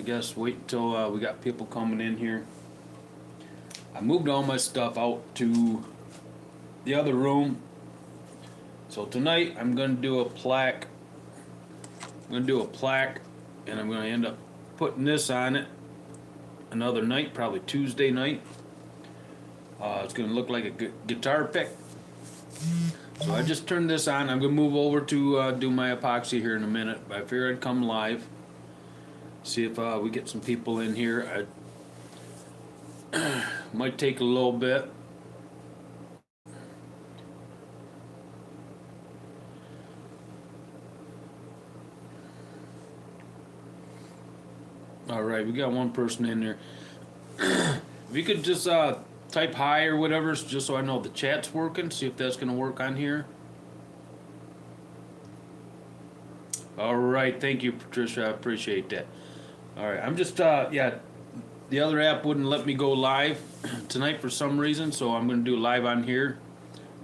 I guess wait until we got people coming in here. I moved all my stuff out to the other room. So tonight I'm gonna do a plaque. I'm gonna do a plaque, and I'm gonna end up putting this on it another night, probably Tuesday night. It's gonna look like a guitar pick. So I just turned this on. I'm gonna move over to do my epoxy here in a minute. I figured I'd come live, see if we get some people in here. I might take a little bit. All right, we got one person in there. If you could just type hi or whatever, just so I know the chat's working. See if that's gonna work on here. All right, thank you, Patricia. I appreciate that. All right, I'm just yeah. The other app wouldn't let me go live tonight for some reason, so I'm gonna do live on here.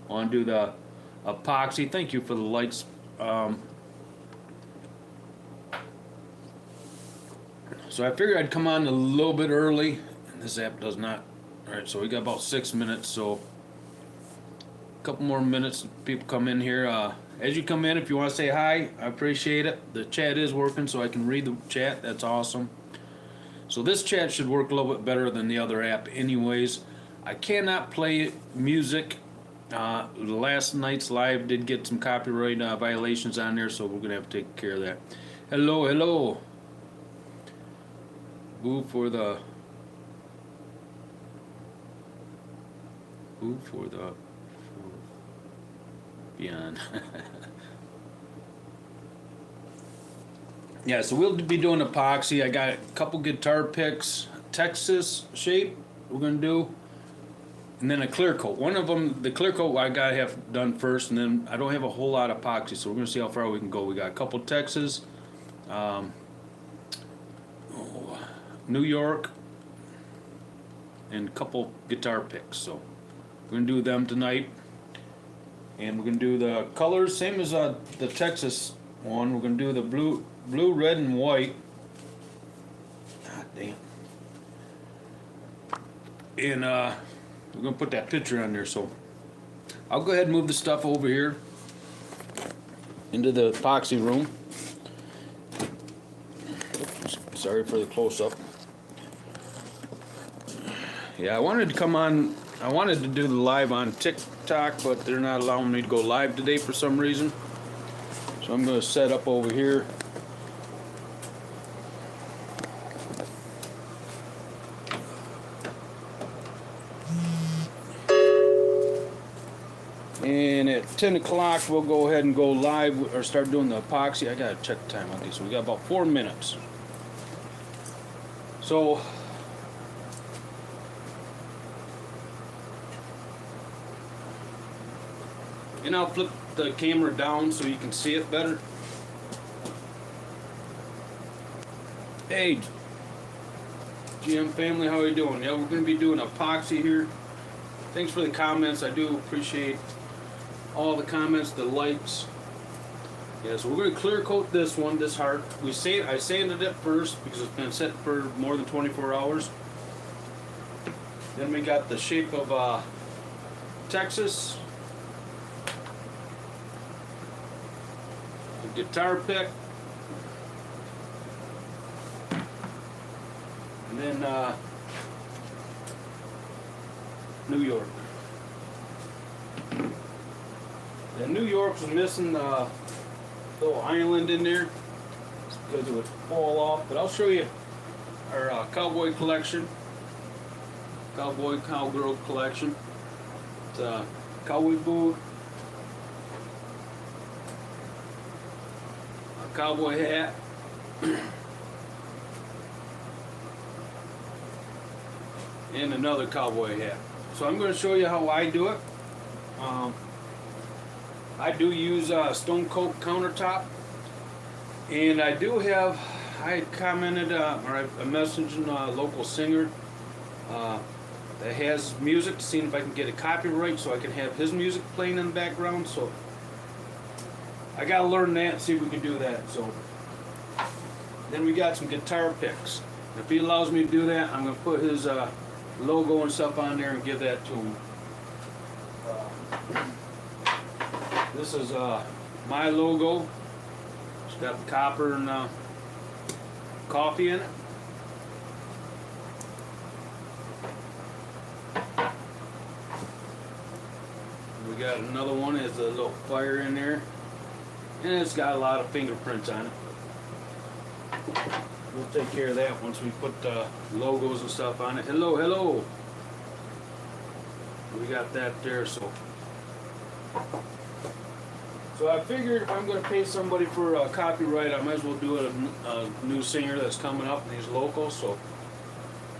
I want to do the epoxy. Thank you for the lights. So I figured I'd come on a little bit early, and this app does not. All right, so we got about 6 minutes, so a couple more minutes. People come in here. As you come in, if you want to say hi, I appreciate it. The chat is working, so I can read the chat. That's awesome. So this chat should work a little bit better than the other app anyways. I cannot play music. Last night's live did get some copyright violations on there, so we're going to have to take care of that. Hello, hello. Boo for the beyond. Yeah, so we'll be doing epoxy. I got a couple guitar picks, Texas shape we're gonna do, and then a clear coat. One of them, the clear coat, I gotta have done first, and then I don't have a whole lot of epoxy, so we're gonna see how far we can go. We got a couple Texas, New York, and a couple guitar picks. So we're gonna do them tonight, and we're gonna do the colors same as the Texas one. We're gonna do the blue, red, and white. God damn. And we're gonna put that picture on there. So I'll go ahead and move the stuff over here into the epoxy room. Oops, sorry for the close-up. Yeah, I wanted to come on. I wanted to do the live on TikTok, but they're not allowing me to go live today for some reason. So I'm going to set up over here. And at 10 o'clock, we'll go ahead and go live or start doing the epoxy. I got to check the time. Okay, so we got about 4 minutes. So and I'll flip the camera down so you can see it better. Hey, GM family, how are you doing? Yeah, we're going to be doing epoxy here. Thanks for the comments. I do appreciate all the comments, the likes. Yeah, so we're going to clear coat this one, this heart. I sanded it first because it's been set for more than 24 hours. Then we got the shape of Texas. The guitar pick. And then New York. And New York was missing the little island in there because it would fall off. But I'll show you our cowboy collection, cowgirl collection. It's a cowboy boot, a cowboy hat, and another cowboy hat. So I'm going to show you how I do it. I do use Stone Coat countertop, and I do have. I had commented or I messaged a local singer that has music to see if I can get a copyright so I can have his music playing in the background. So I gotta learn that and see if we can do that. So Then we got some guitar picks. If he allows me to do that, I'm going to put his logo and stuff on there and give that to him. This is my logo. It's got copper and coffee in it. We got another one. Has a little fire in there, and it's got a lot of fingerprints on it. We'll take care of that once we put logos and stuff on it. Hello, hello. We got that there, so I figured if I'm going to pay somebody for copyright, I might as well do it a new singer that's coming up, and he's local, so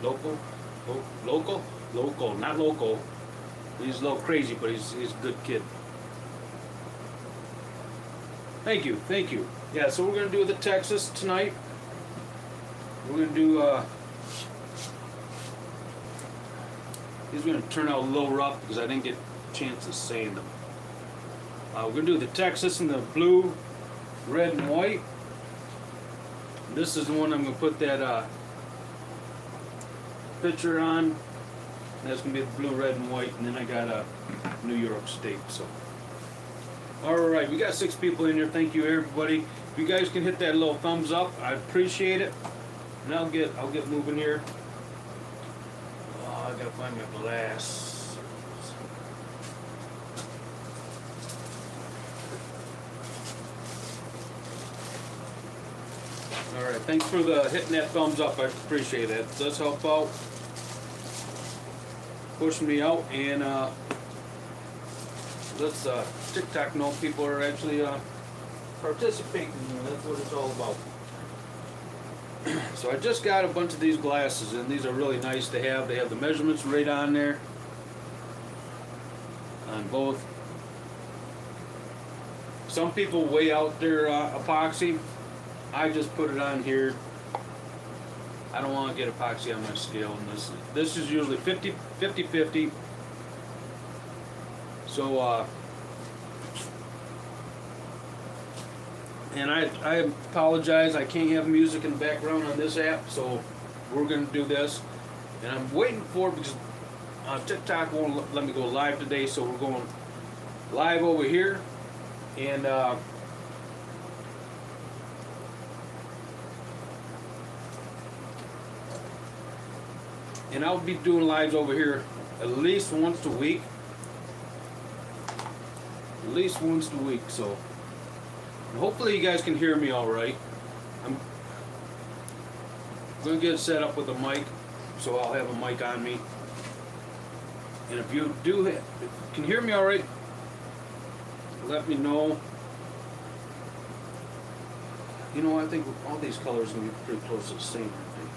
local, not local. He's a little crazy, but he's a good kid. Thank you, thank you. Yeah, so we're going to do the Texas tonight. We're going to do, these are going to turn out a little rough because I didn't get a chance to sand them. We're going to do the Texas in the blue, red, and white. This is the one I'm going to put that picture on. That's going to be the blue, red, and white. And then I got a New York State. So, alright, we got 6 people in here. Thank you, everybody. If you guys can hit that little thumbs up, I appreciate it. And I'll get moving here. Oh, I gotta find my glass. Alright, thanks for hitting that thumbs up. I appreciate it. It does help out. Pushing me out, and let's TikTok know people are actually participating. That's what it's all about. So I just got a bunch of these glasses, and these are really nice to have. They have the measurements right on there on both. Some people weigh out their epoxy. I just put it on here. I don't want to get epoxy on my scale, and this is usually 50-50. So and I apologize, I can't have music in the background on this app, so we're going to do this. And I'm waiting for it because TikTok won't let me go live today, so we're going live over here. And I'll be doing lives over here at least once a week. At least once a week, so hopefully you guys can hear me all right. I'm going to get set up with a mic, so I'll have a mic on me. And if you can hear me all right, let me know. You know, I think all these colors are going to be pretty close to the same, I think.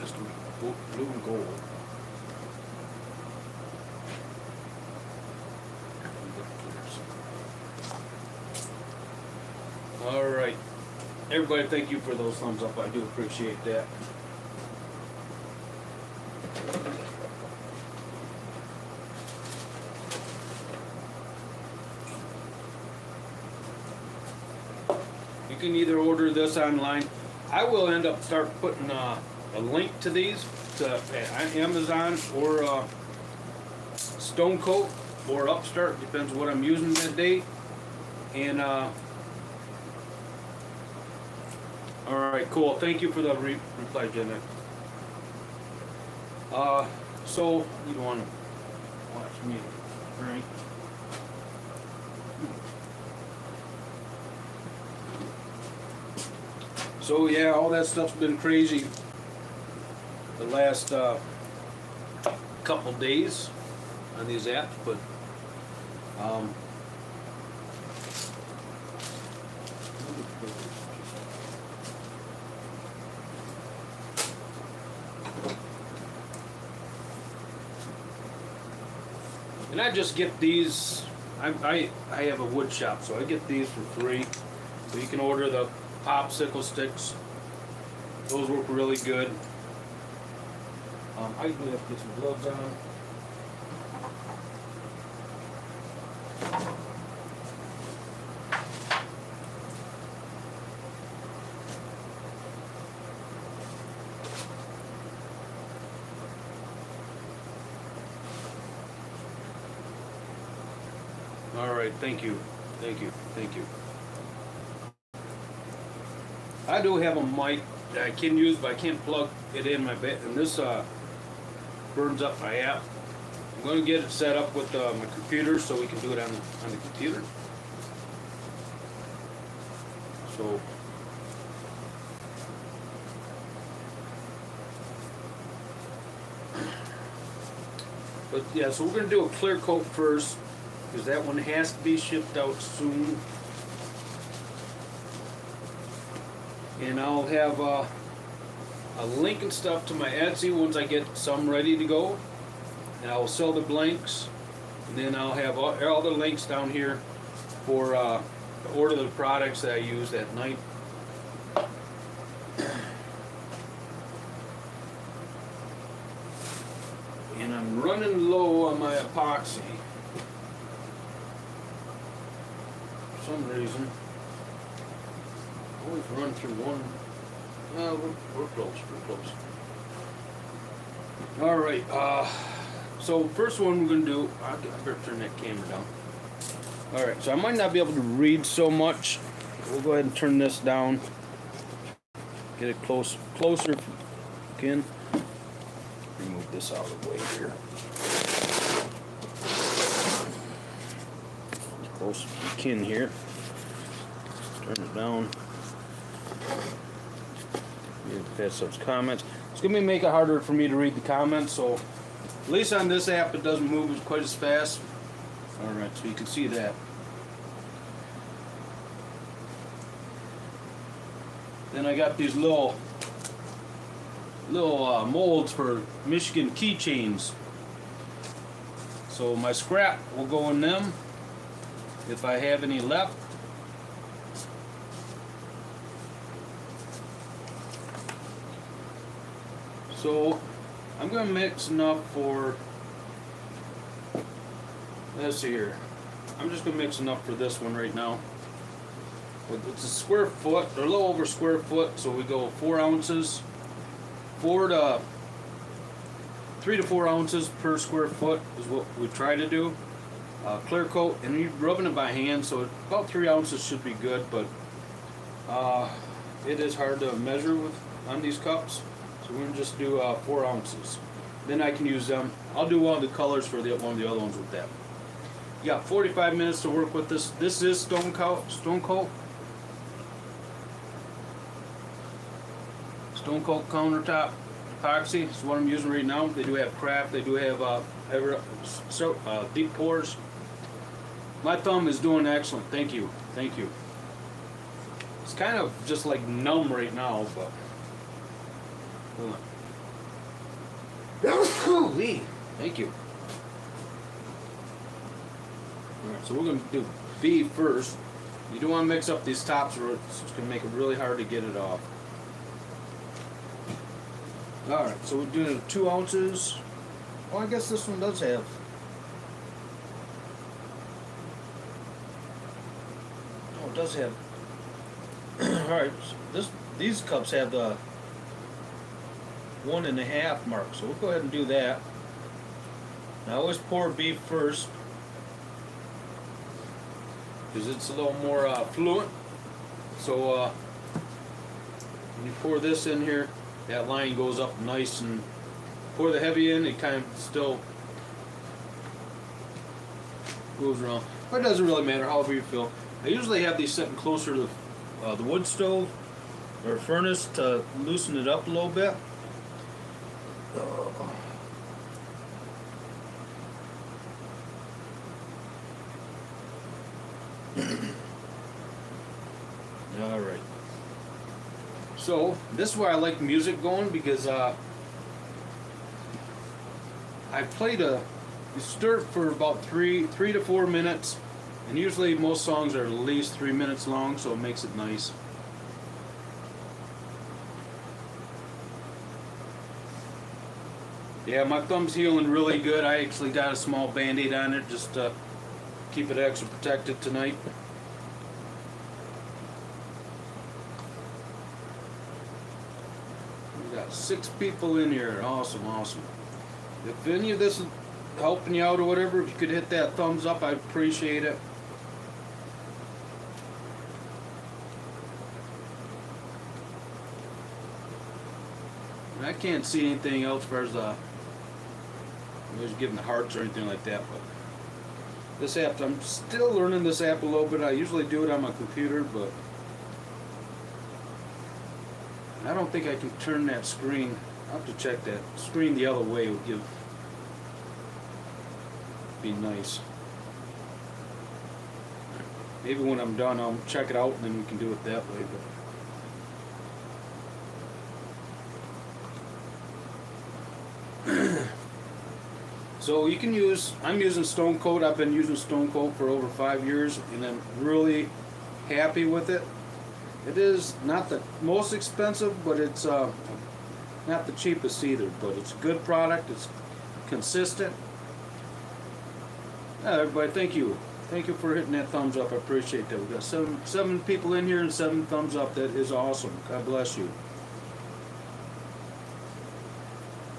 This can be blue and gold. All right, everybody, thank you for those thumbs up. I do appreciate that. You can either order this online. I will end up putting a link to these to Amazon or Stone Coat or Upstart, depends what I'm using that day. And all right, cool. Thank you for the reply, Jenna. So you don't want to watch me drink. So yeah, all that stuff's been crazy the last couple days on these apps, but and I just get these. I have a wood shop, so I get these for free. So you can order the popsicle sticks. Those work really good. I do have to get some gloves on. right, thank you. Thank you. Thank you. I do have a mic that I can use, but I can't plug it in my bed. And this burns up my app. I'm going to get it set up with my computer so we can do it on the computer. So, but yeah, so we're going to do a clear coat first, because that one has to be shipped out soon. And I'll have a link and stuff to my Etsy once I get some ready to go. And I will sell the blanks. And then I'll have all the links down here for to order the products that I use that night. And I'm running low on my epoxy. For some reason. Always run through one. Well, we're close. All right. So first one we're gonna do. I better turn that camera down. All right. So I might not be able to read so much. We'll go ahead and turn this down. Get it closer again. Remove this out of the way here. Close as we can here. Turn it down. Pass those comments. It's going to make it harder for me to read the comments, so at least on this app it doesn't move quite as fast. Alright, so you can see that. Then I got these little molds for Michigan keychains. So my scrap will go in them if I have any left. So I'm going to mix enough for, let's see here, I'm just going to mix enough for this one right now. It's a square foot, or a little over square foot, so we go 4 ounces, 3 to 4 ounces per square foot is what we try to do. Clear coat, and you're rubbing it by hand, so about 3 ounces should be good, but it is hard to measure on these cups. So we're going to just do 4 ounces. Then I can use them. I'll do one of the colors for one of the other ones with that. You got 45 minutes to work with this. This is Stone Coat countertop epoxy. It's what I'm using right now. They do have craft. They do have deep pores. My thumb is doing excellent. Thank you. Thank you. It's kind of just like numb right now, but. Hold on. Thank you. Alright, so we're going to do B first. You don't want to mix up these tops or it's going to make it really hard to get it off. Alright, so we're doing 2 ounces. Oh, I guess this one does have. Oh, it does have. Alright, so these cups have the 1.5 mark, so we'll go ahead and do that. Now I always pour beef first because it's a little more fluent. So when you pour this in here, that line goes up nice, and pour the heavy in, it kind of still goes around. But it doesn't really matter, however you feel. I usually have these sitting closer to the wood stove or furnace to loosen it up a little bit. Alright. So, this is where I like music going, because I played you stir it for about 3 to 4 minutes, and usually most songs are at least 3 minutes long, so it makes it nice. Yeah, my thumb's healing really good. I actually got a small band-aid on it just to keep it extra protected tonight. We got 6 people in here. Awesome, awesome. If any of this is helping you out or whatever, if you could hit that thumbs up, I'd appreciate it. And I can't see anything else as far as giving the hearts or anything like that. But this app, I'm still learning this app a little bit. I usually do it on my computer, but I don't think I can turn that screen. I'll have to check that screen the other way. Would be nice. Maybe when I'm done, I'll check it out and then we can do it that way. But so you can use, I'm using Stone Coat. I've been using Stone Coat for over 5 years and I'm really happy with it. It is not the most expensive, but it's not the cheapest either. But it's a good product. It's consistent. Everybody, thank you. Thank you for hitting that thumbs up. I appreciate that. We've got seven people in here and 7 thumbs up. That is awesome. God bless you.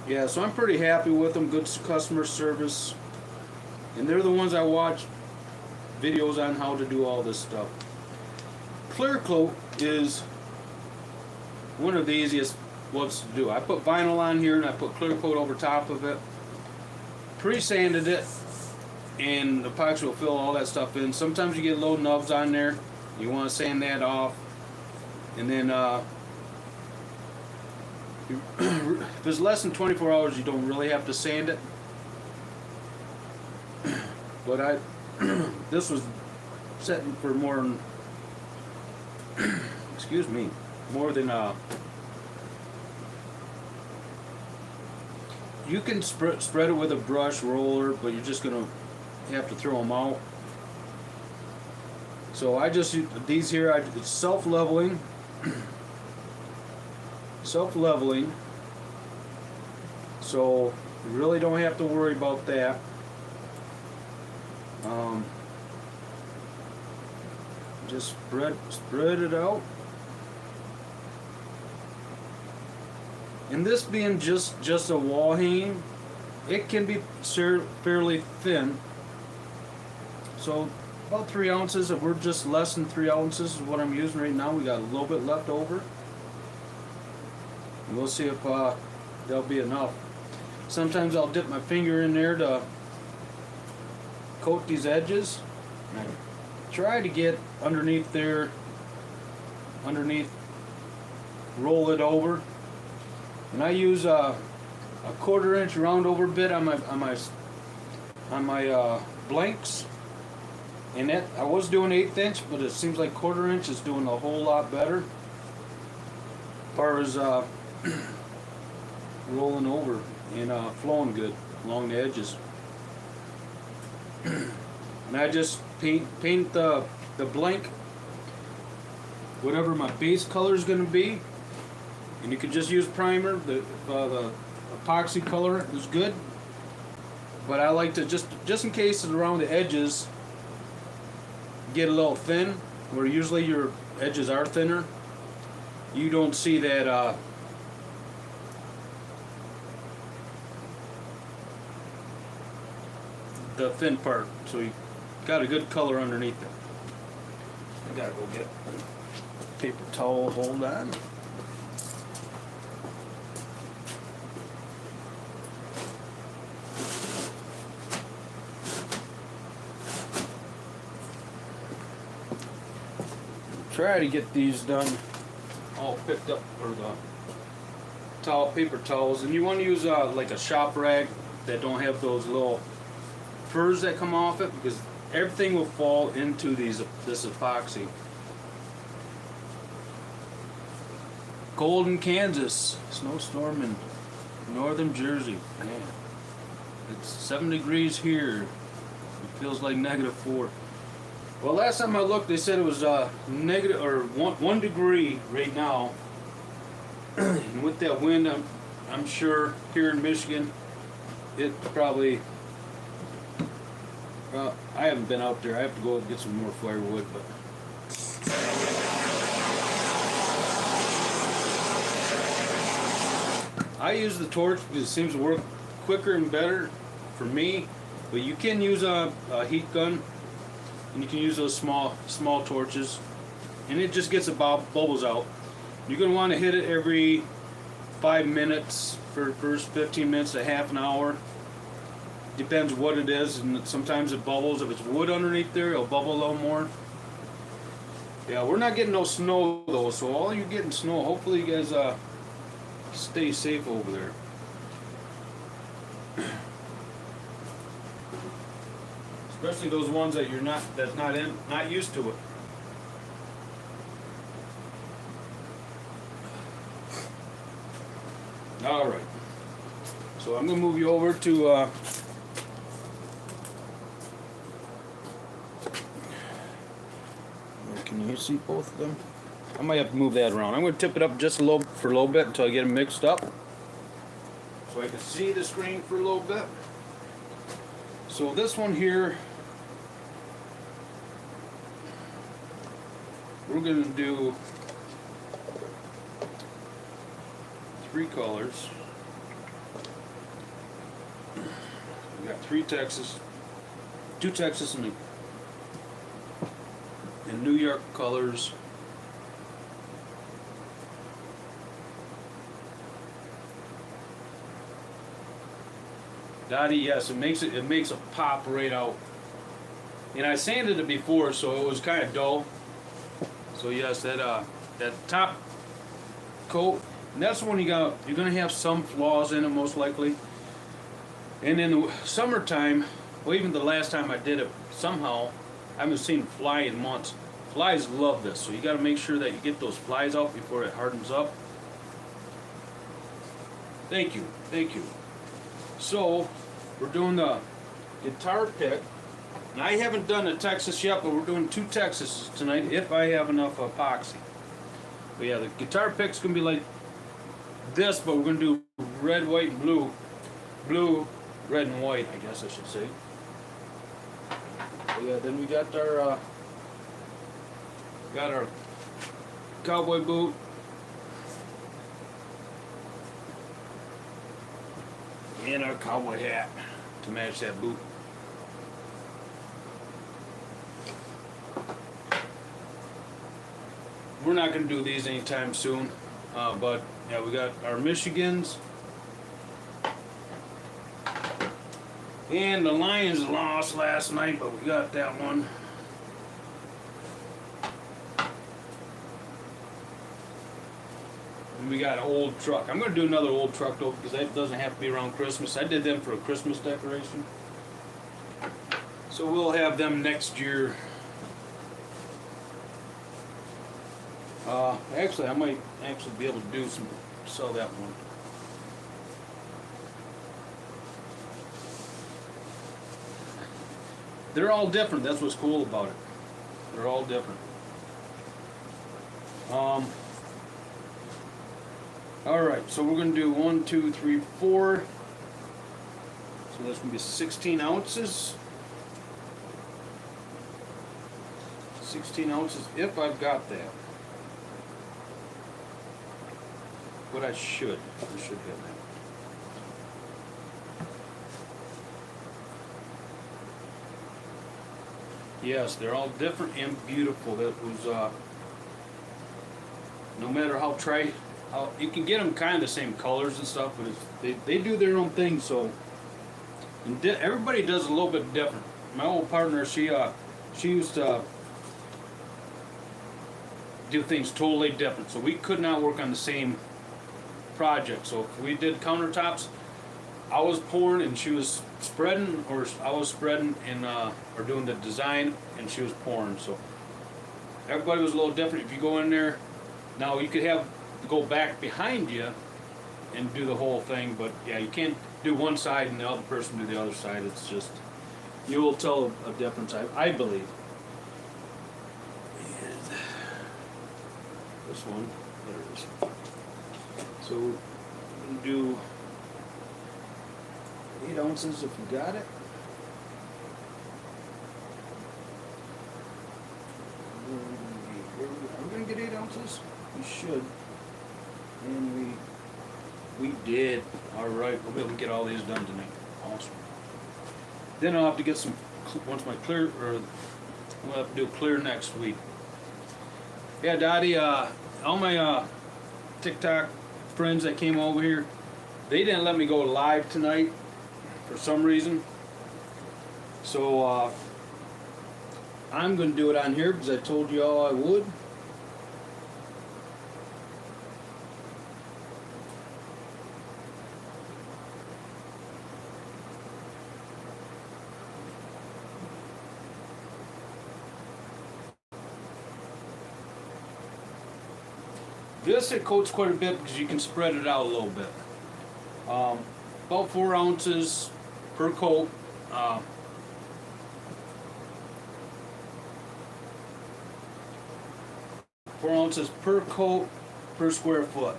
Yeah, so I'm pretty happy with them. Good customer service. And they're the ones I watch videos on how to do all this stuff. Clear coat is one of the easiest ones to do. I put vinyl on here and I put clear coat over top of it. Pre-sanded it. And the epoxy will fill all that stuff in. Sometimes you get little nubs on there. You want to sand that off. And then if it's less than 24 hours, you don't really have to sand it. But this was setting for more than excuse me, more than you can spread it with a brush roller, but you're just gonna have to throw them out. So I just use these here. It's self-leveling. Self-leveling. So you really don't have to worry about that. Just spread it out. And this being just a wall hanging, it can be fairly thin. So about 3 ounces, if we're just less than 3 ounces is what I'm using right now. We got a little bit left over. And we'll see if that'll be enough. Sometimes I'll dip my finger in there to coat these edges. And I try to get underneath there, roll it over. And I use a 1/4 inch round over bit on my blanks. And that I was doing 1/8 inch, but it seems like 1/4 inch is doing a whole lot better as far as rolling over and flowing good along the edges. And I just paint the blank whatever my base color is going to be, and you can just use primer. The epoxy color is good, but I like to just in case it's around the edges get a little thin, where usually your edges are thinner. You don't see that the thin part, so you got a good color underneath it. I gotta go get a paper towel. Hold on. Try to get these done all picked up, or the paper towels, and you want to use like a shop rag that don't have those little furs that come off it, because everything will fall into this epoxy. Cold in Kansas, snowstorm in northern Jersey. Man, it's 7 degrees here. It feels like -4. Well, last time I looked, they said it was negative or one degree right now. And with that wind, I'm sure here in Michigan, it probably. I haven't been out there. I have to go and get some more firewood, but. I use the torch because it seems to work quicker and better for me. But you can use a heat gun. And you can use those small torches, and it just gets the bubbles out. You're going to want to hit it every 5 minutes for the first 15 minutes to half an hour. Depends what it is, and sometimes it bubbles. If it's wood underneath there, it'll bubble a little more. Yeah, we're not getting no snow though, so all you getting snow, hopefully you guys stay safe over there. Especially those ones that not used to it. All right. So I'm gonna move you over to. Can you see both of them? I might have to move that around. I'm gonna tip it up just a little bit until I get them mixed up, so I can see the screen for a little bit. So this one here, we're gonna do 3 colors. We got 3 Texas, 2 Texas and New York colors. Dottie, yes, it makes a pop right out. And I sanded it before, so it was kind of dull. So yes, that top coat, and that's the one you're gonna have some flaws in it most likely. And in the summertime, well, even the last time I did it, somehow I haven't seen fly in months. Flies love this, so you got to make sure that you get those flies out before it hardens up. Thank you, thank you. So we're doing the guitar pick. And I haven't done a Texas yet, but we're doing 2 Texas tonight if I have enough epoxy. But yeah, the guitar pick's gonna be like this, but we're gonna do red, white, and blue. Blue, red, and white, I guess I should say. So yeah, then we got our cowboy boot. And our cowboy hat to match that boot. We're not going to do these anytime soon, but yeah, we got our Michigans. And the Lions lost last night, but we got that one. And we got an old truck. I'm going to do another old truck though, because that doesn't have to be around Christmas. I did them for a Christmas decoration. So we'll have them next year. Actually, I might actually be able to sell that one. They're all different. That's what's cool about it. They're all different. All right, so we're going to do 1, 2, 3, 4. So that's going to be 16 ounces. 16 ounces, if I've got that. But I should have that. Yes, they're all different and beautiful. That was, no matter how you can get them kind of the same colors and stuff, but they do their own thing. So, and everybody does a little bit different. My old partner, she used to do things totally different. So we could not work on the same project. So if we did countertops, I was pouring and she was spreading, or I was spreading and or doing the design and she was pouring. So everybody was a little different. If you go in there, now you could go back behind you and do the whole thing, but yeah, you can't do one side and the other person do the other side. It's just, you will tell a difference, I believe. And this one, there it is. So we're going to do 8 ounces if you got it. Are we going to get 8 ounces? We should. And we did. All right, we'll be able to get all these done tonight. Awesome. Then I'll have to get some, once my clear, or we'll have to do clear next week. Yeah, Dottie, all my TikTok friends that came over here, they didn't let me go live tonight for some reason. So I'm going to do it on here because I told you all I would. This it coats quite a bit because you can spread it out a little bit. About 4 ounces per coat. 4 ounces per coat per square foot.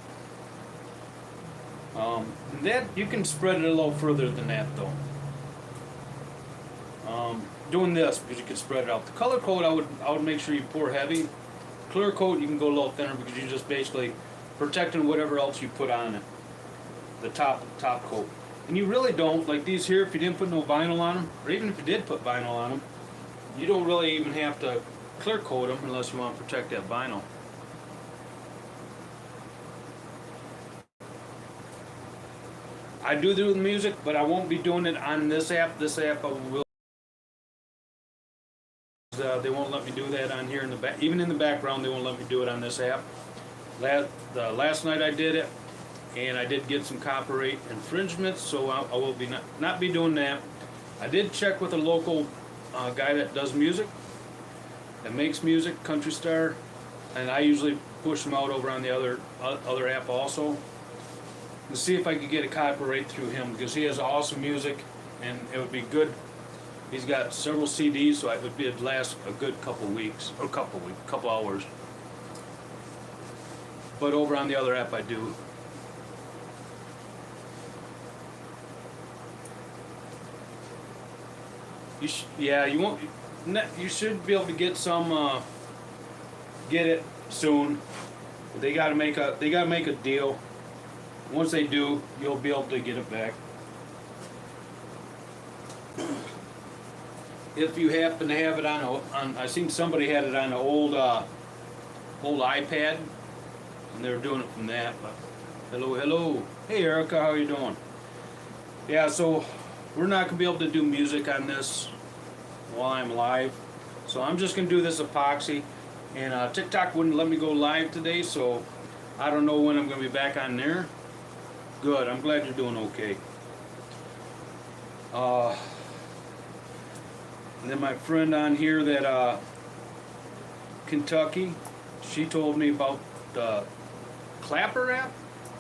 That you can spread it a little further than that though. Doing this because you can spread it out. The color coat I would make sure you pour heavy. Clear coat you can go a little thinner because you're just basically protecting whatever else you put on it. The top coat. And you really don't, like these here, if you didn't put no vinyl on them, or even if you did put vinyl on them, you don't really even have to clear coat them unless you want to protect that vinyl. I do the music, but I won't be doing it on this app. This app I will. They won't let me do that on here in the back. Even in the background, they won't let me do it on this app. Last night I did it, and I did get some copyright infringements, so I will be not be doing that. I did check with a local guy that does music, that makes music, Country Star, and I usually push them out over on the other app also, to see if I could get a copyright through him because he has awesome music, and it would be good. He's got several CDs, so it'd last a good couple weeks, or couple hours. But over on the other app, I do. You won't. You should be able to get some. Get it soon. But they gotta make a deal. Once they do, you'll be able to get it back. If you happen to have it on I seen somebody had it on an old iPad, and they were doing it from that. But hello, hey Erica, how you doing? Yeah, so we're not gonna be able to do music on this while I'm live, so I'm just gonna do this epoxy. And TikTok wouldn't let me go live today, so I don't know when I'm gonna be back on there. Good, I'm glad you're doing okay. And then my friend on here that Kentucky, she told me about the Clapper app.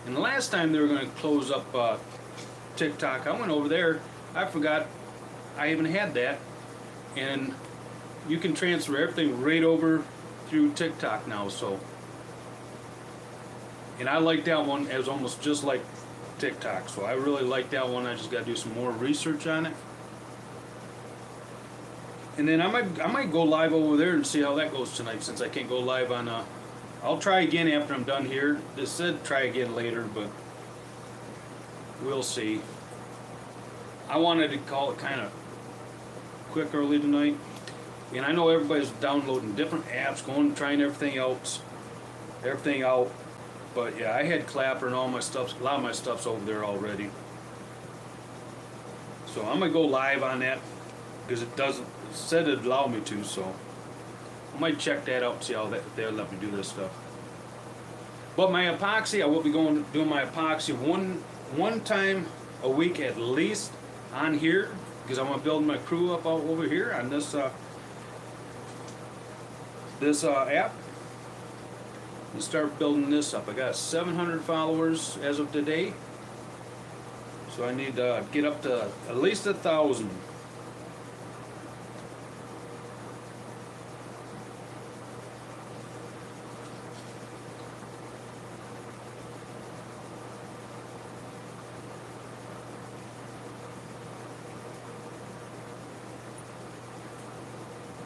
And the last time they were going to close up TikTok, I went over there. I forgot I even had that. And you can transfer everything right over through TikTok now. So, and I like that one. It was almost just like TikTok. So I really like that one. I just got to do some more research on it. And then I might go live over there and see how that goes tonight, since I can't go live on. I'll try again after I'm done here. This said try again later, but we'll see. I wanted to call it kind of quick early tonight, and I know everybody's downloading different apps, trying everything out. But yeah, I had Clapper and all my stuff. A lot of my stuff's over there already. So I'm gonna go live on that because it said it'd allow me to. So I might check that out and see how they'll let me do this stuff. But my epoxy, I will be doing my epoxy one time a week at least on here, because I'm gonna build my crew up over here on this app. And start building this up. I got 700 followers as of today, so I need to get up to at least 1,000.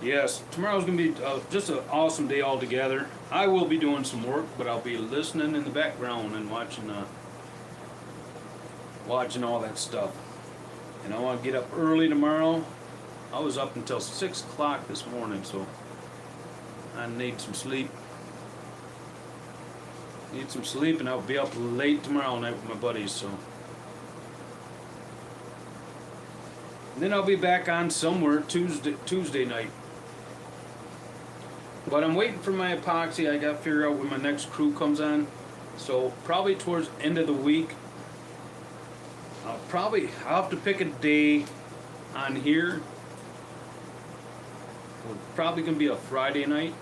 Yes, tomorrow's going to be just an awesome day altogether. I will be doing some work, but I'll be listening in the background and watching all that stuff. And I want to get up early tomorrow. I was up until 6 o'clock this morning, so I need some sleep. Need some sleep, and I'll be up late tomorrow night with my buddies, so. And then I'll be back on somewhere Tuesday night. But I'm waiting for my epoxy. I gotta figure out when my next crew comes on. So probably towards the end of the week. I'll have to pick a day on here. Well, probably gonna be a Friday night.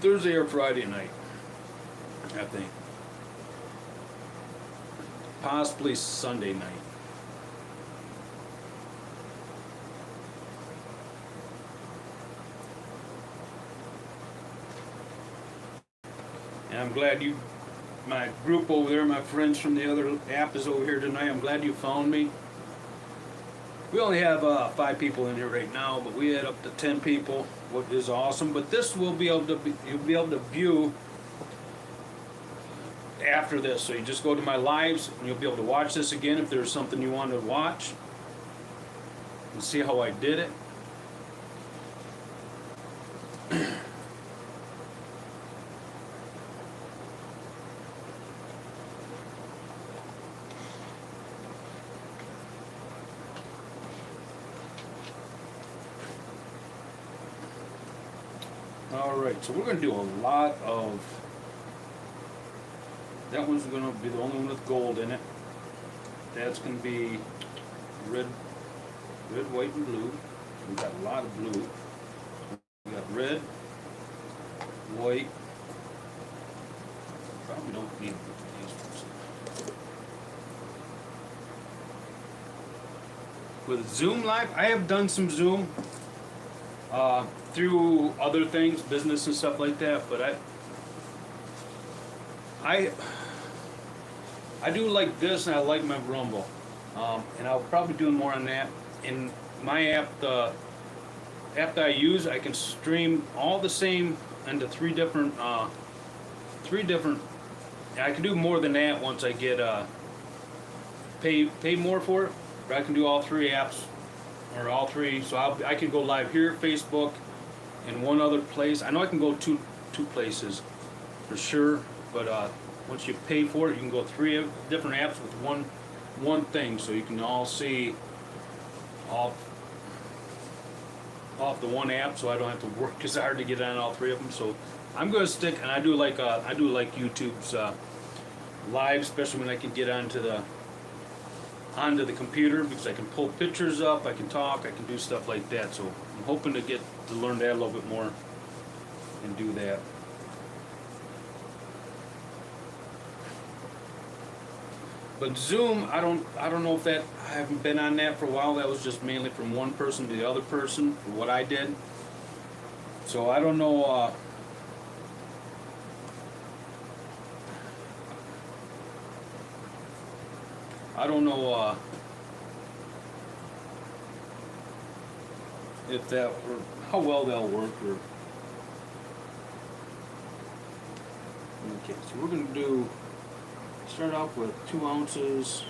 Thursday or Friday night, I think. Possibly Sunday night. And I'm glad my group over there, my friends from the other app is over here tonight. I'm glad you found me. We only have 5 people in here right now, but we had up to 10 people, which is awesome. But this will be able to you'll be able to view after this. So you just go to my lives, and you'll be able to watch this again if there's something you want to watch, and see how I did it. Alright, so we're going to do a lot of, that one's going to be the only one with gold in it. That's going to be red, white, and blue. We've got a lot of blue. We got red, white. Probably don't need these ones. With Zoom Live, I have done some Zoom. Through other things, business and stuff like that, but I do like this, and I like my Rumble, and I'll probably do more on that. In my app, the app that I use, I can stream all the same into three different. I can do more than that once I get pay more for it, but I can do all 3 apps. Or all 3, so I can go live here, Facebook, and one other place. I know I can go two places for sure, but once you pay for it, you can go 3 different apps with one thing, so you can all see off the one app, so I don't have to work as hard to get on all 3 of them. So I'm going to stick, and I do like YouTube's live, especially when I can get onto the computer, because I can pull pictures up, I can talk, I can do stuff like that. So I'm hoping to learn that a little bit more and do that. But Zoom, I don't know if that, I haven't been on that for a while. That was just mainly from one person to the other person for what I did. So I don't know. I don't know if that, or how well that'll work, or. Okay, so we're going to start off with 2 ounces.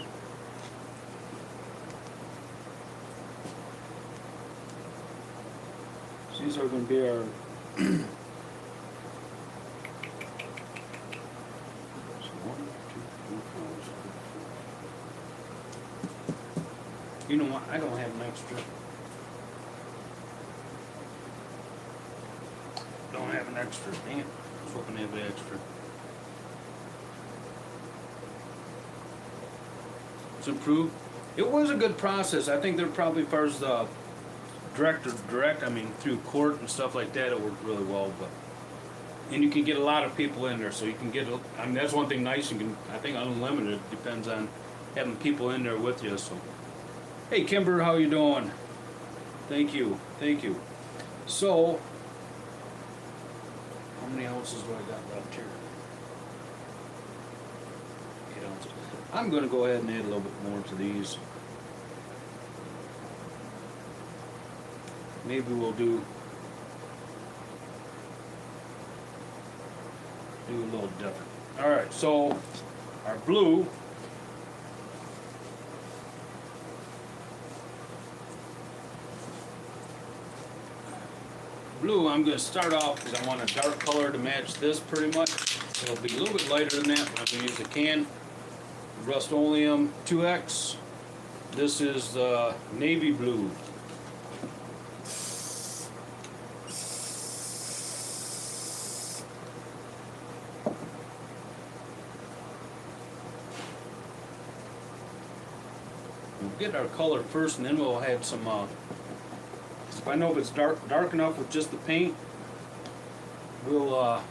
So these are going to be our You know what? I don't have an extra. Don't have an extra. Dang it. I was hoping to have an extra. It's improved. It was a good process. I think they're probably, as far as the direct, I mean, through court and stuff like that, it worked really well. And you can get a lot of people in there, so you can get, I mean, that's one thing nice. You can, I think, unlimited. Depends on having people in there with you, so. Hey Kimber, how you doing? Thank you. So, how many ounces do I got left here? 8 ounces. I'm going to go ahead and add a little bit more to these. Maybe we'll do a little different. All right, so our blue. blue, I'm going to start off because I want a dark color to match this pretty much. It'll be a little bit lighter than that, but I'm going to use the can. Rust-Oleum 2X. This is navy blue. We'll get our color first, and then we'll add some. If I know if it's dark enough with just the paint, we'll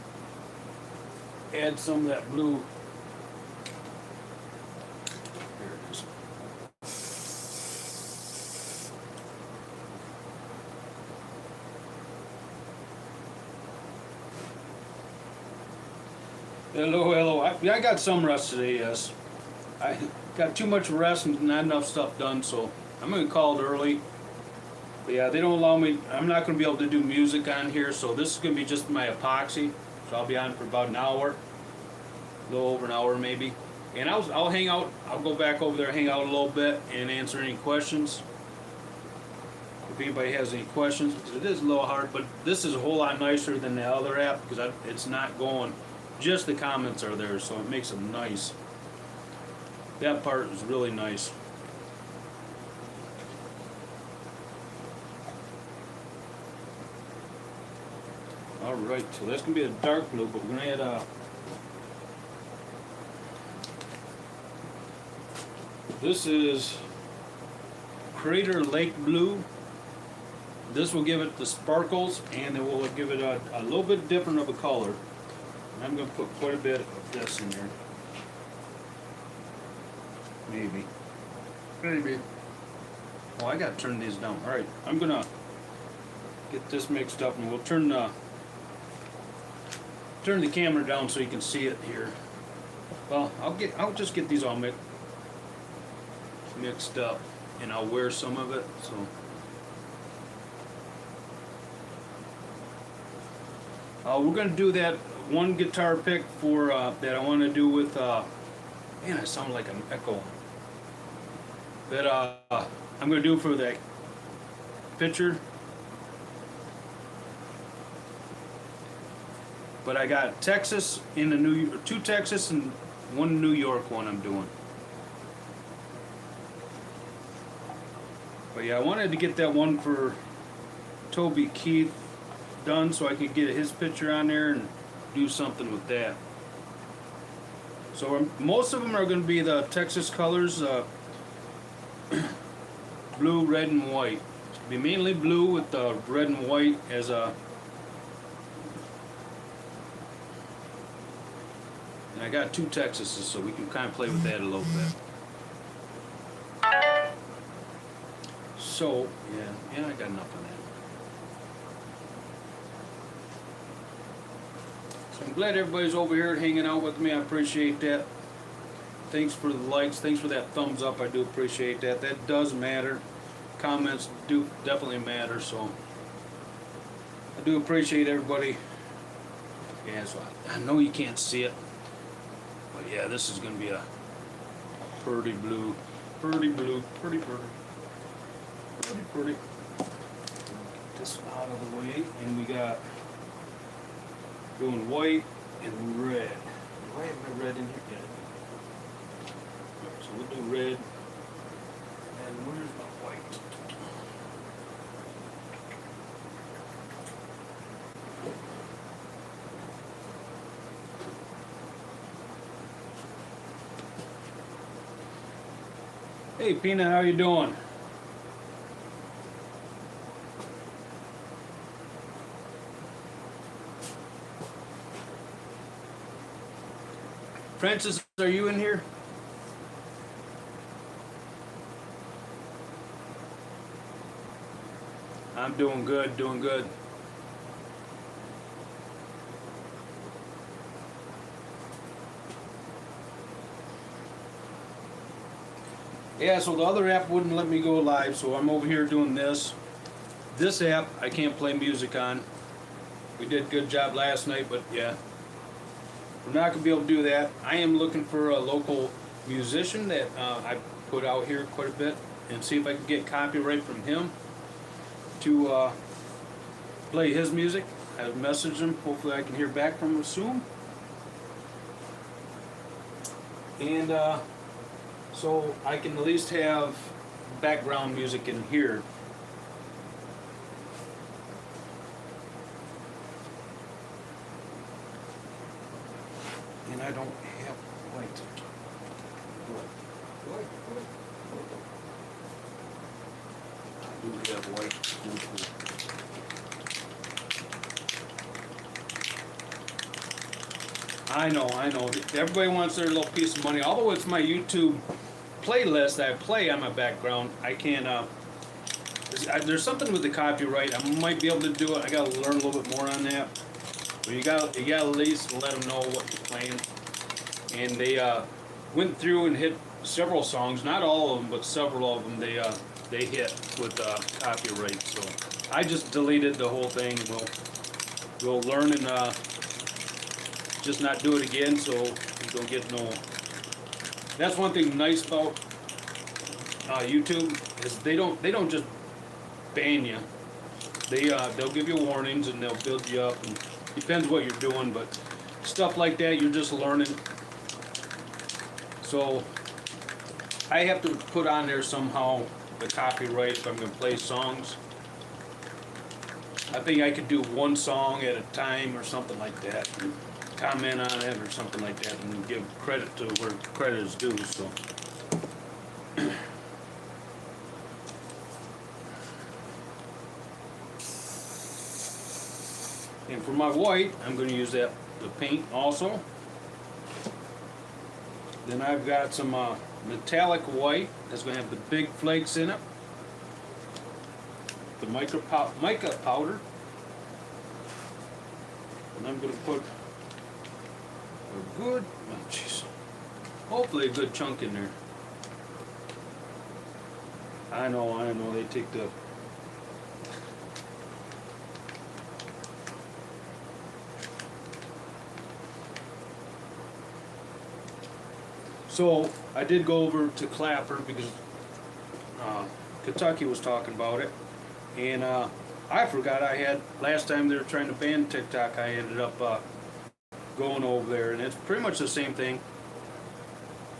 add some of that blue. There it is. Hello, hello. I got some rest today, yes. I got too much rest and not enough stuff done, so I'm going to call it early. But yeah, they don't allow me, I'm not going to be able to do music on here, so this is going to be just my epoxy. So I'll be on for about an hour, a little over an hour maybe. And I'll hang out, I'll go back over there, hang out a little bit, and answer any questions. If anybody has any questions, because it is a little hard, but this is a whole lot nicer than the other app, because it's not going, just the comments are there, so it makes them nice. That part is really nice. Alright, so that's going to be a dark blue, but we're going to add a... This is Crater Lake Blue. This will give it the sparkles, and it will give it a little bit different of a color. And I'm going to put quite a bit of this in there. Maybe. Oh, I got to turn these down. All right, I'm going to get this mixed up, and we'll turn the camera down so you can see it here. Well, I'll just get these all mixed up, and I'll wear some of it. So. We're going to do that one guitar pick for that I want to do with. Man, I sound like an echo. That I'm going to do for that picture. But I got Texas in the two Texas and one New York one I'm doing. But yeah, I wanted to get that one for Toby Keith done so I could get his picture on there and do something with that. So most of them are going to be the Texas colors, blue, red, and white. It's going to be mainly blue with the red and white as a... And I got two Texases, so we can kind of play with that a little bit. So, yeah, I got enough of that. So I'm glad everybody's over here hanging out with me. I appreciate that. Thanks for the likes. Thanks for that thumbs up. I do appreciate that. That does matter. Comments do definitely matter. So I do appreciate everybody. Yeah, so I know you can't see it, but yeah, this is going to be a pretty blue. Pretty blue. Pretty. Get this out of the way, and we got doing white and red. Do I have my red in here? Yeah. So we'll do red. And where's my white? Hey Peanut, how you doing? Francis, are you in here? I'm doing good, doing good. Yeah, so the other app wouldn't let me go live, so I'm over here doing this. This app, I can't play music on. We did a good job last night, but yeah. We're not going to be able to do that. I am looking for a local musician that I put out here quite a bit and see if I can get copyright from him to play his music. I've messaged him. Hopefully I can hear back from him soon. And so I can at least have background music in here. And I don't have white. I do have white. I know. Everybody wants their little piece of money. Although it's my YouTube playlist that I play on my background, I can't. There's something with the copyright. I might be able to do it. I gotta learn a little bit more on that. But you gotta at least let them know what you're playing. And they went through and hit several songs. Not all of them, but several of them. They hit with copyright. So I just deleted the whole thing. We'll learn and just not do it again, so you don't get no. That's one thing nice about YouTube is they don't just ban you. They'll give you warnings and they'll build you up. And depends what you're doing, but stuff like that you're just learning. So I have to put on there somehow the copyright if I'm going to play songs. I think I could do one song at a time or something like that. And comment on it or something like that and give credit to where credit is due. So and for my white, I'm going to use the paint also. Then I've got some metallic white that's going to have the big flakes in it. The mica powder. And I'm going to put a good, oh jeez, hopefully a good chunk in there. I know, they take the So I did go over to Clapper because Kentucky was talking about it, and I forgot I had last time they were trying to ban TikTok. I ended up going over there, and it's pretty much the same thing.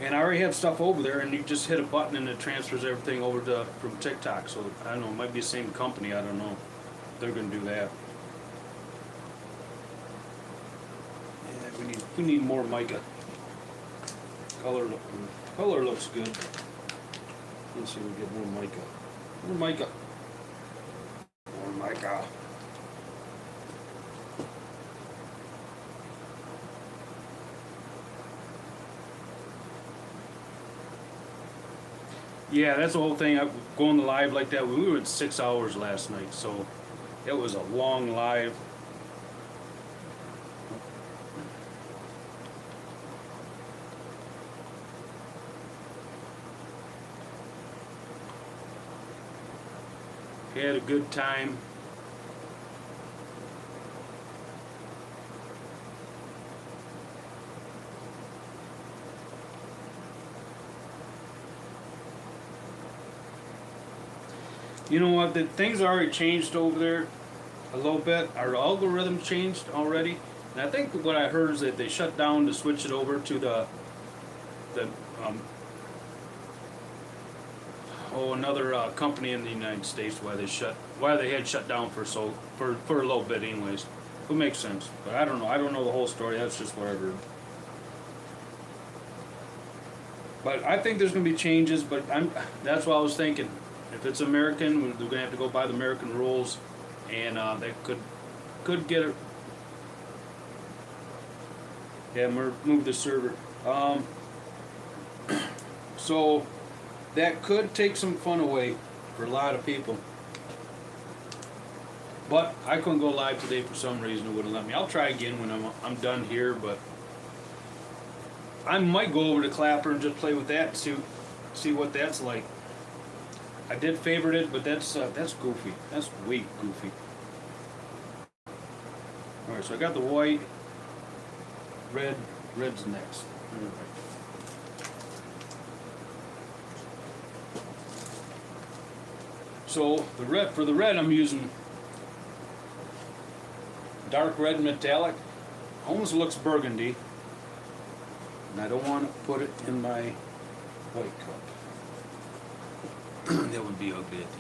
And I already have stuff over there, and you just hit a button and it transfers everything over to from TikTok. So I don't know, it might be the same company. I don't know. They're going to do that. Yeah, we need more mica. Color looks good. Let's see if we get more mica. More mica. More mica. Yeah, that's the whole thing. Going live like that. We were at 6 hours last night, so it was a long live. We had a good time. You know what? The things already changed over there a little bit. Our algorithm changed already, and I think what I heard is that they shut down to switch it over to the another company in the United States. Why they had shut down for a little bit, anyways. It makes sense, but I don't know. I don't know the whole story. That's just what I heard. But I think there's going to be changes. But that's what I was thinking. If it's American, we're going to have to go by the American rules, and that could get it. Yeah, move the server. So that could take some fun away for a lot of people. But I couldn't go live today for some reason. It wouldn't let me. I'll try again when I'm done here. But I might go over to Clapper and just play with that and see what that's like. I did favorite it, but that's goofy. That's way goofy. All right, so I got the white, red's next. All right. So for the red, I'm using dark red metallic. Almost looks burgundy. And I don't want to put it in my white cup. That would be ugly, I think.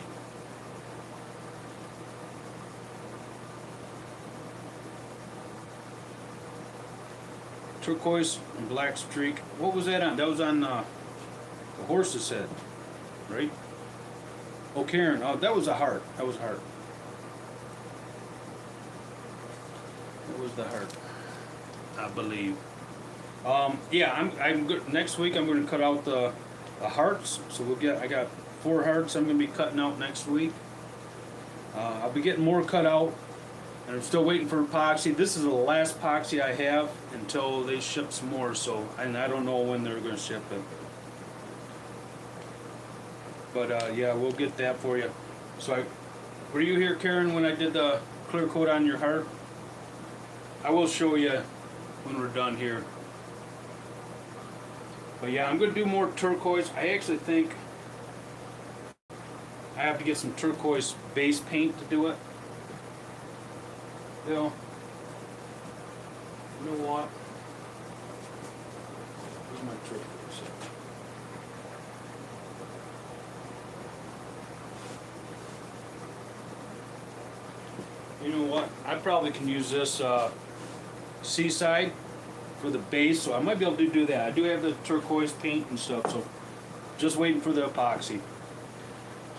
Turquoise and black streak. What was that on? That was on the horse's head, right? Oh, Karen. Oh, that was a heart. That was a heart. That was the heart, I believe. Yeah, I'm good. Next week I'm going to cut out the hearts. So I got 4 hearts I'm going to be cutting out next week. I'll be getting more cut out. And I'm still waiting for epoxy. This is the last epoxy I have until they ship some more. So, and I don't know when they're going to ship it. But yeah, we'll get that for you. So, were you here, Karen, when I did the clear coat on your heart? I will show you when we're done here. But yeah, I'm going to do more turquoise. I actually think I have to get some turquoise base paint to do it. You know what? Where's my turquoise at? You know what? I probably can use this Seaside for the base, so I might be able to do that. I do have the turquoise paint and stuff, so just waiting for the epoxy.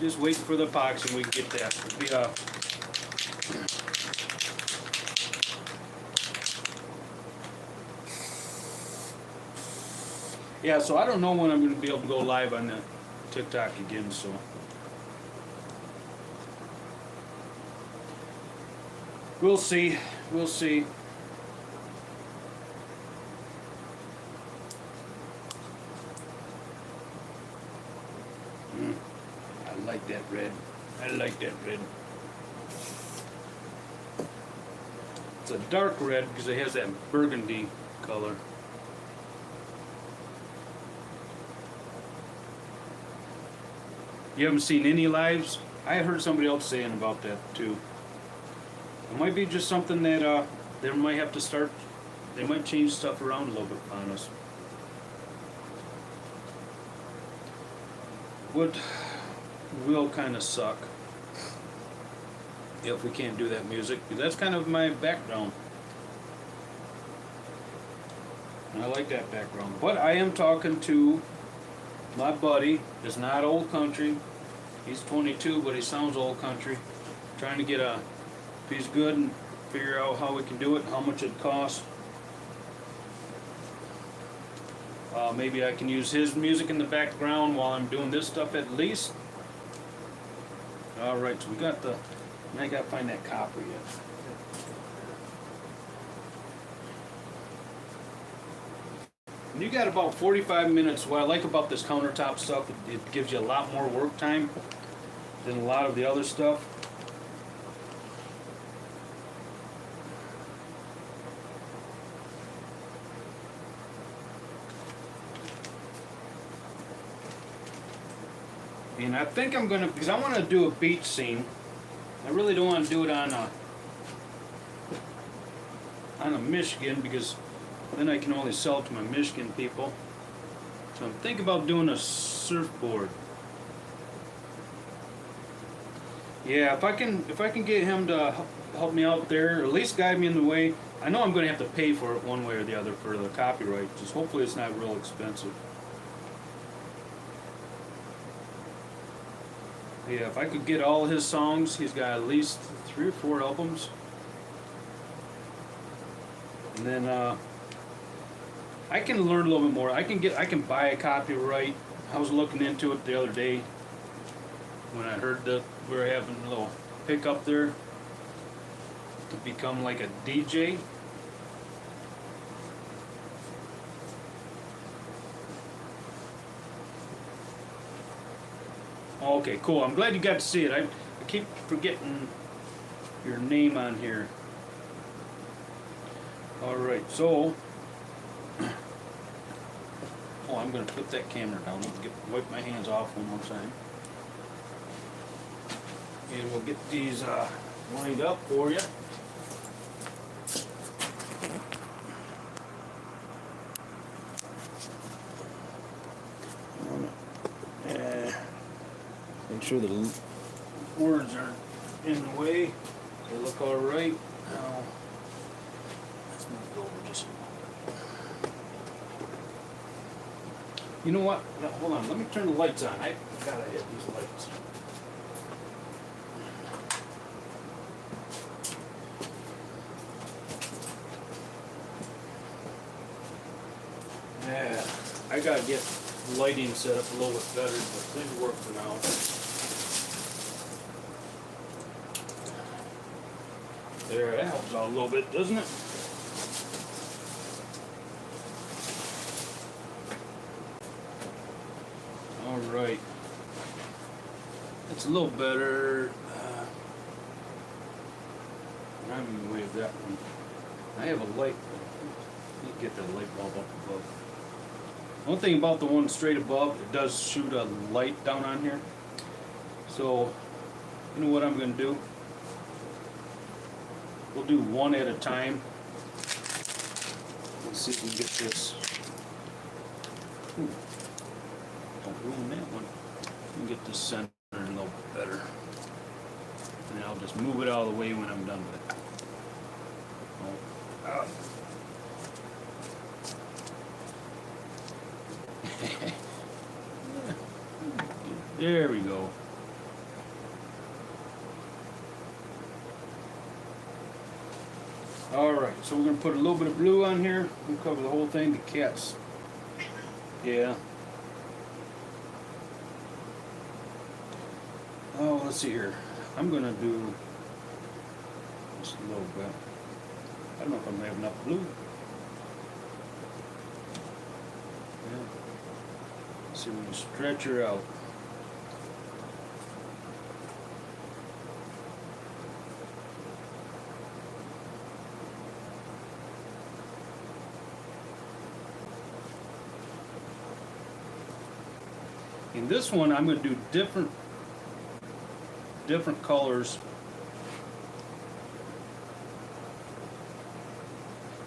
Just waiting for the epoxy and we can get that. It'll be, yeah, so I don't know when I'm going to be able to go live on the TikTok again, so. We'll see. We'll see. I like that red. I like that red. It's a dark red because it has that burgundy color. You haven't seen any lives? I heard somebody else saying about that too. It might be just something that they might have to start. They might change stuff around a little bit on us. Will kind of suck if we can't do that music. That's kind of my background. And I like that background. But I am talking to my buddy. It's not old country. He's 22, but he sounds old country. Trying to get if he's good and figure out how we can do it, how much it costs. Maybe I can use his music in the background while I'm doing this stuff at least. Alright, so we got I gotta find that copper yet. And you got about 45 minutes. What I like about this countertop stuff, it gives you a lot more work time than a lot of the other stuff. And I think I'm gonna, because I want to do a beach scene. I really don't want to do it on a Michigan, because then I can only sell it to my Michigan people. So I'm thinking about doing a surfboard. Yeah, if I can get him to help me out there, or at least guide me in the way. I know I'm going to have to pay for it one way or the other for the copyright. Just hopefully it's not real expensive. Yeah, if I could get all his songs, he's got at least 3 or 4 albums. And then I can learn a little bit more. I can buy a copyright. I was looking into it the other day when I heard that we were having a little pickup there to become like a DJ. Okay, cool. I'm glad you got to see it. I keep forgetting your name on here. Alright, so I'm going to put that camera down. Wipe my hands off one more time. And we'll get these lined up for you. sure the words aren't in the way. They look all right. Now, let's move it over just a little bit. You know what? Now, hold on. Let me turn the lights on. I gotta hit these lights. Yeah, I gotta get lighting set up a little bit better, but things work for now. There, that helps out a little bit, doesn't it? All right. That's a little better. I'm gonna wave that one. I have a light. Let me get that light bulb up above. One thing about the one straight above, it does shoot a light down on here. So, you know what I'm going to do? We'll do one at a time. Let's see if we can get this. Ooh, don't ruin that one. We can get this centered a little bit better. And I'll just move it out of the way when I'm done with it. Oh. There we go. Alright, so we're going to put a little bit of blue on here. We'll cover the whole thing. The cats. Yeah. Oh, let's see here. I'm going to do just a little bit. I don't know if I'm going to have enough blue. Yeah. Let's see if we can stretch her out. In this one, I'm going to do different colors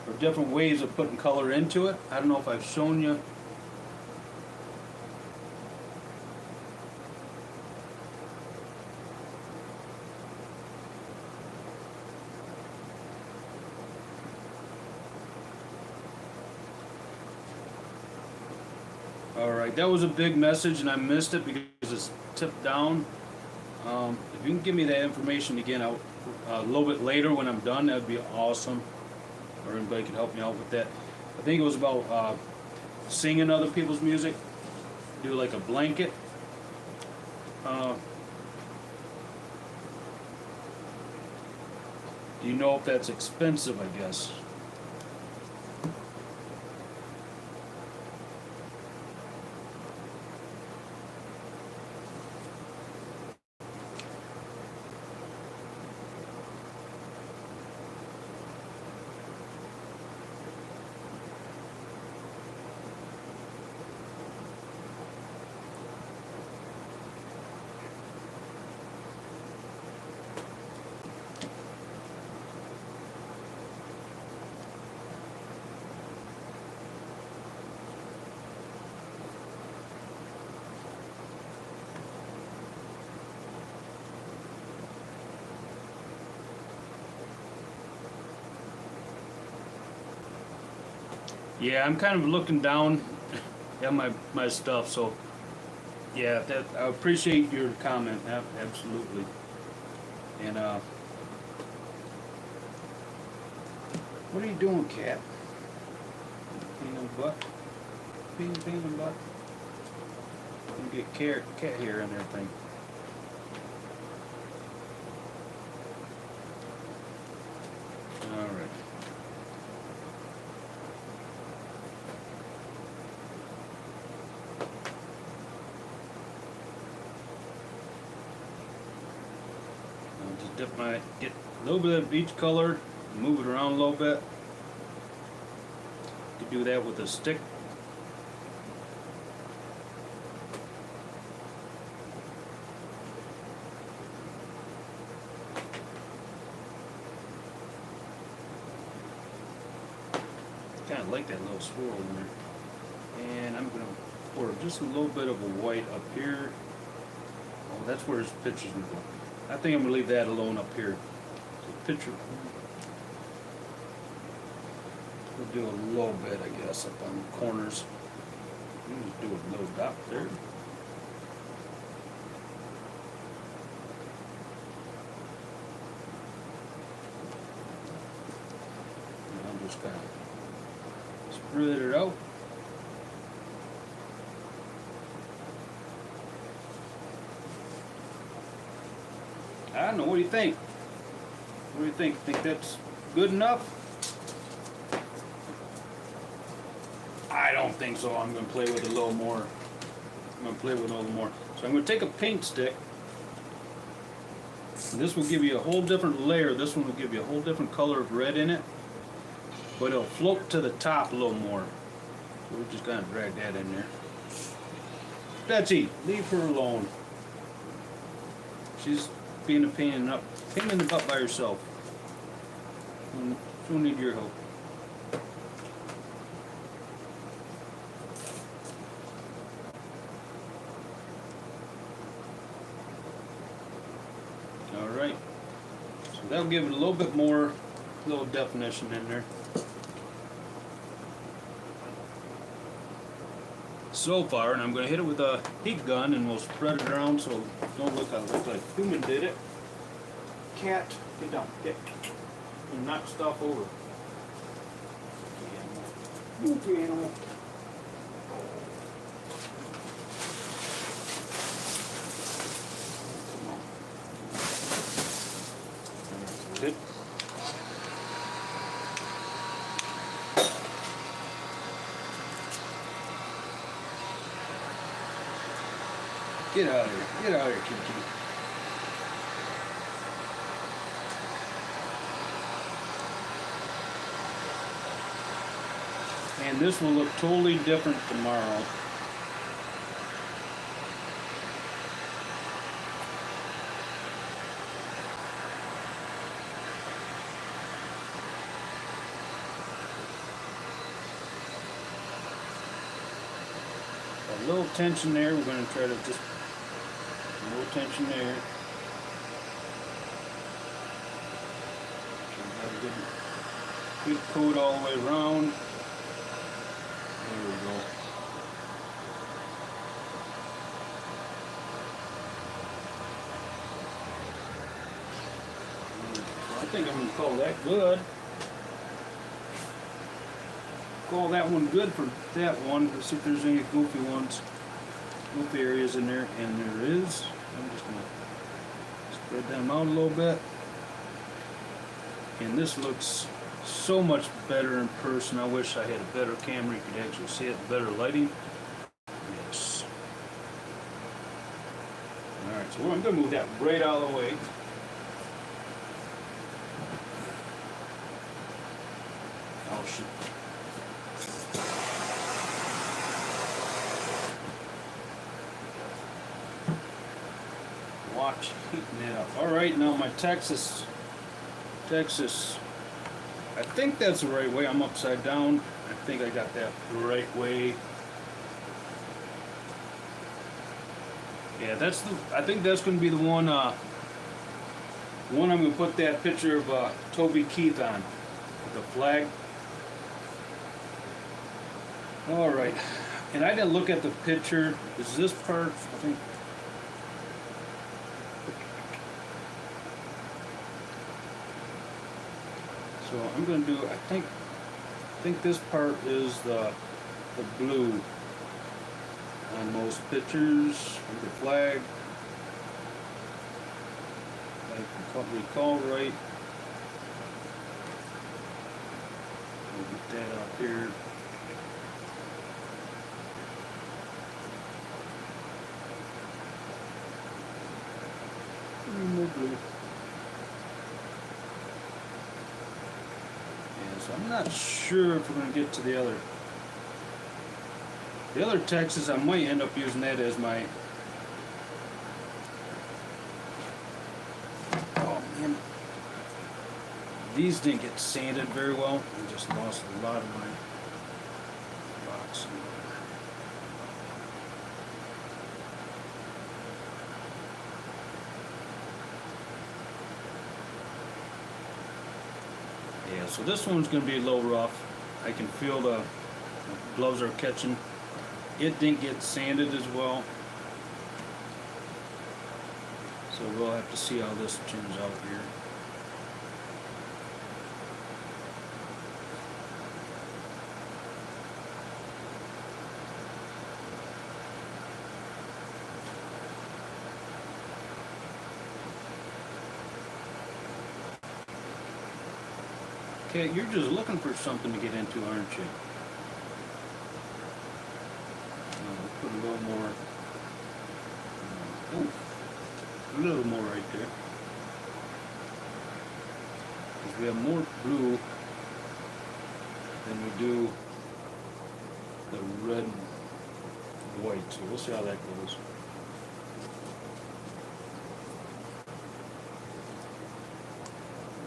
or different ways of putting color into it. I don't know if I've shown you. Alright, that was a big message and I missed it because it's tipped down. If you can give me that information again a little bit later when I'm done, that would be awesome. Or anybody can help me out with that. I think it was about singing other people's music. Do like a blanket. Do you know if that's expensive, I guess? Yeah, I'm kind of looking down at my stuff, so yeah, that I appreciate your comment, absolutely. And what are you doing, cat? Peeing butt? Peeing butt? You get cat hair and everything. All right. Get a little bit of each color, move it around a little bit. You can do that with a stick. Kind of like that little swirl in there. And I'm going to pour just a little bit of a white up here. that's where his pictures would go. I think I'm gonna leave that alone up here. So picture. We'll do a little bit, I guess, up on the corners. We'll just do a little dot there. And I'll just kind of spread it out. I don't know, what do you think? What do you think? Think that's good enough? I don't think so. I'm going to play with it a little more. I'm going to play with it a little more. So I'm going to take a paint stick. This will give you a whole different layer. This one will give you a whole different color of red in it. But it'll float to the top a little more. So we'll just kind of drag that in there. Betsy, leave her alone. She's being a pain in the butt by herself. She'll need your help. Alright, so that'll give it a little bit more, little definition in there. So far, and I'm going to hit it with a heat gun and we'll spread it around so it don't look like human did it. Cat, get down, get. And knock stuff over. Move the animal. Good. Get out of here. Get out of here, Kiki. And this will look totally different tomorrow. A little tension there. We're going to try to just a little tension there. Have a good coat all the way around. There we go. I think I'm going to call that good. Call that one good for that one. Let's see if there's any goofy ones, goofy areas in there, and there is. I'm just going to spread them out a little bit. And this looks so much better in person. I wish I had a better camera. You could actually see it, better lighting. Yes. Alright, so I'm going to move that right out of the way. Oh, shoot. Watch heating it up. Alright, now my Texas, I think that's the right way. I'm upside down. I think I got that the right way. Yeah, I think that's going to be the one, one I'm going to put that picture of Toby Keith on, with the flag. Alright, and I didn't look at the picture. Is this part, I think, so I'm going to do, I think this part is the blue on most pictures with the flag. If I can recall right. We'll get that up here. Remove blue. So I'm not sure if we're going to get to the other Texas. I might end up using that as my, oh man, these didn't get sanded very well. I just lost a lot of my box. So this one's going to be a little rough. I can feel the gloves are catching. It didn't get sanded as well. So we'll have to see how this turns out here. Okay, you're just looking for something to get into, aren't you? Put a little more. A little more right there. Because we have more blue than we do the red and white. So we'll see how that goes.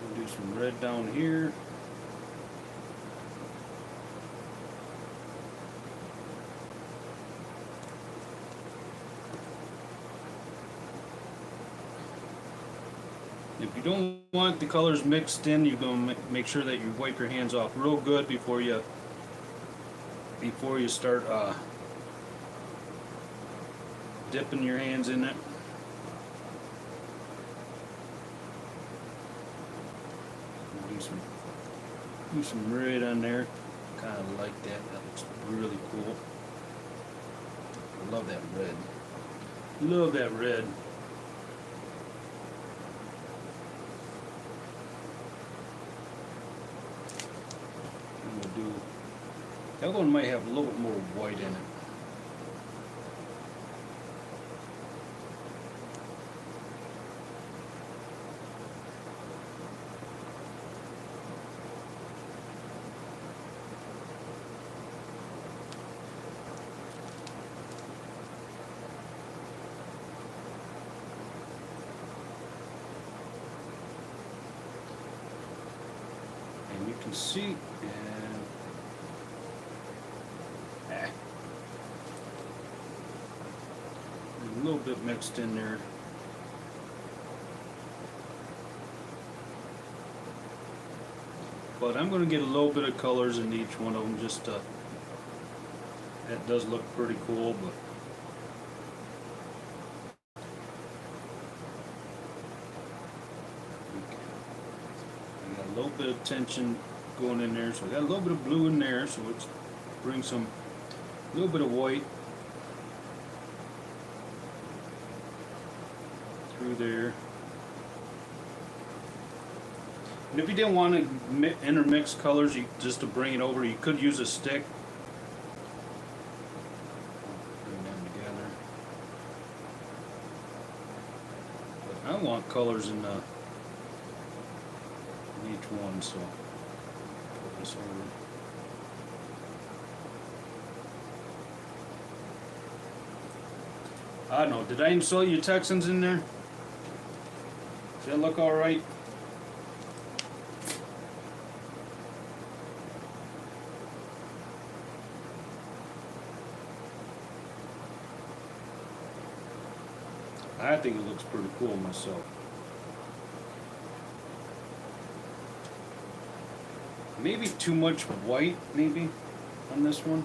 We'll do some red down here. If you don't want the colors mixed in, you're going to make sure that you wipe your hands off real good before you start dipping your hands in it. Do some red on there. Kind of like that. That looks really cool. I love that red. Love that red. That one might have a little bit more white in it. And you can see, a little bit mixed in there. But I'm going to get a little bit of colors in each one of them. Just that does look pretty cool, but I got a little bit of tension going in there, so I got a little bit of blue in there, so let's bring some, a little bit of white through there. And if you didn't want to intermix colors, just to bring it over, you could use a stick. Bring them together. But I want colors in each one, so put this over. I don't know. Did I insult your Texans in there? Does that look all right? I think it looks pretty cool myself. Maybe too much white, maybe, on this one.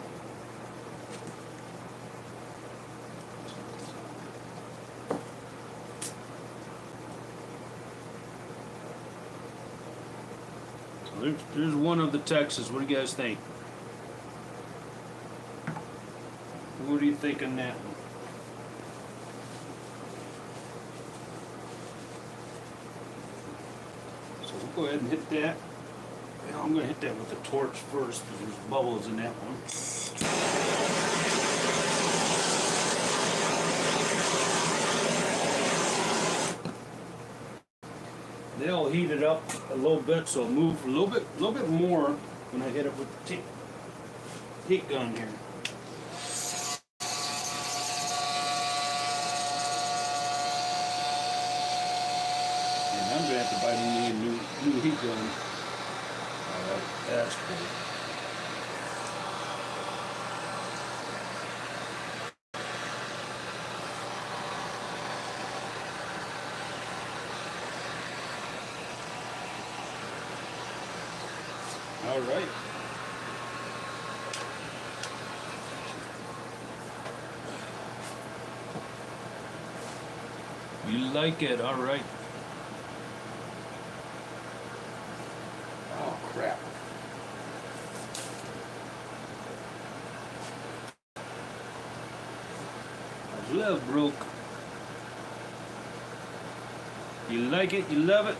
So there's one of the Texas. What do you guys think? What do you think on that one? Go ahead and hit that. Well, I'm going to hit that with the torch first because there's bubbles in that one. They'll heat it up a little bit, so it'll move a little bit more when I hit it with the heat gun here. I'm going to have to buy me a new heat gun. That's cool. All right. You like it, all right. Oh, crap. My glove broke. You like it, you love it.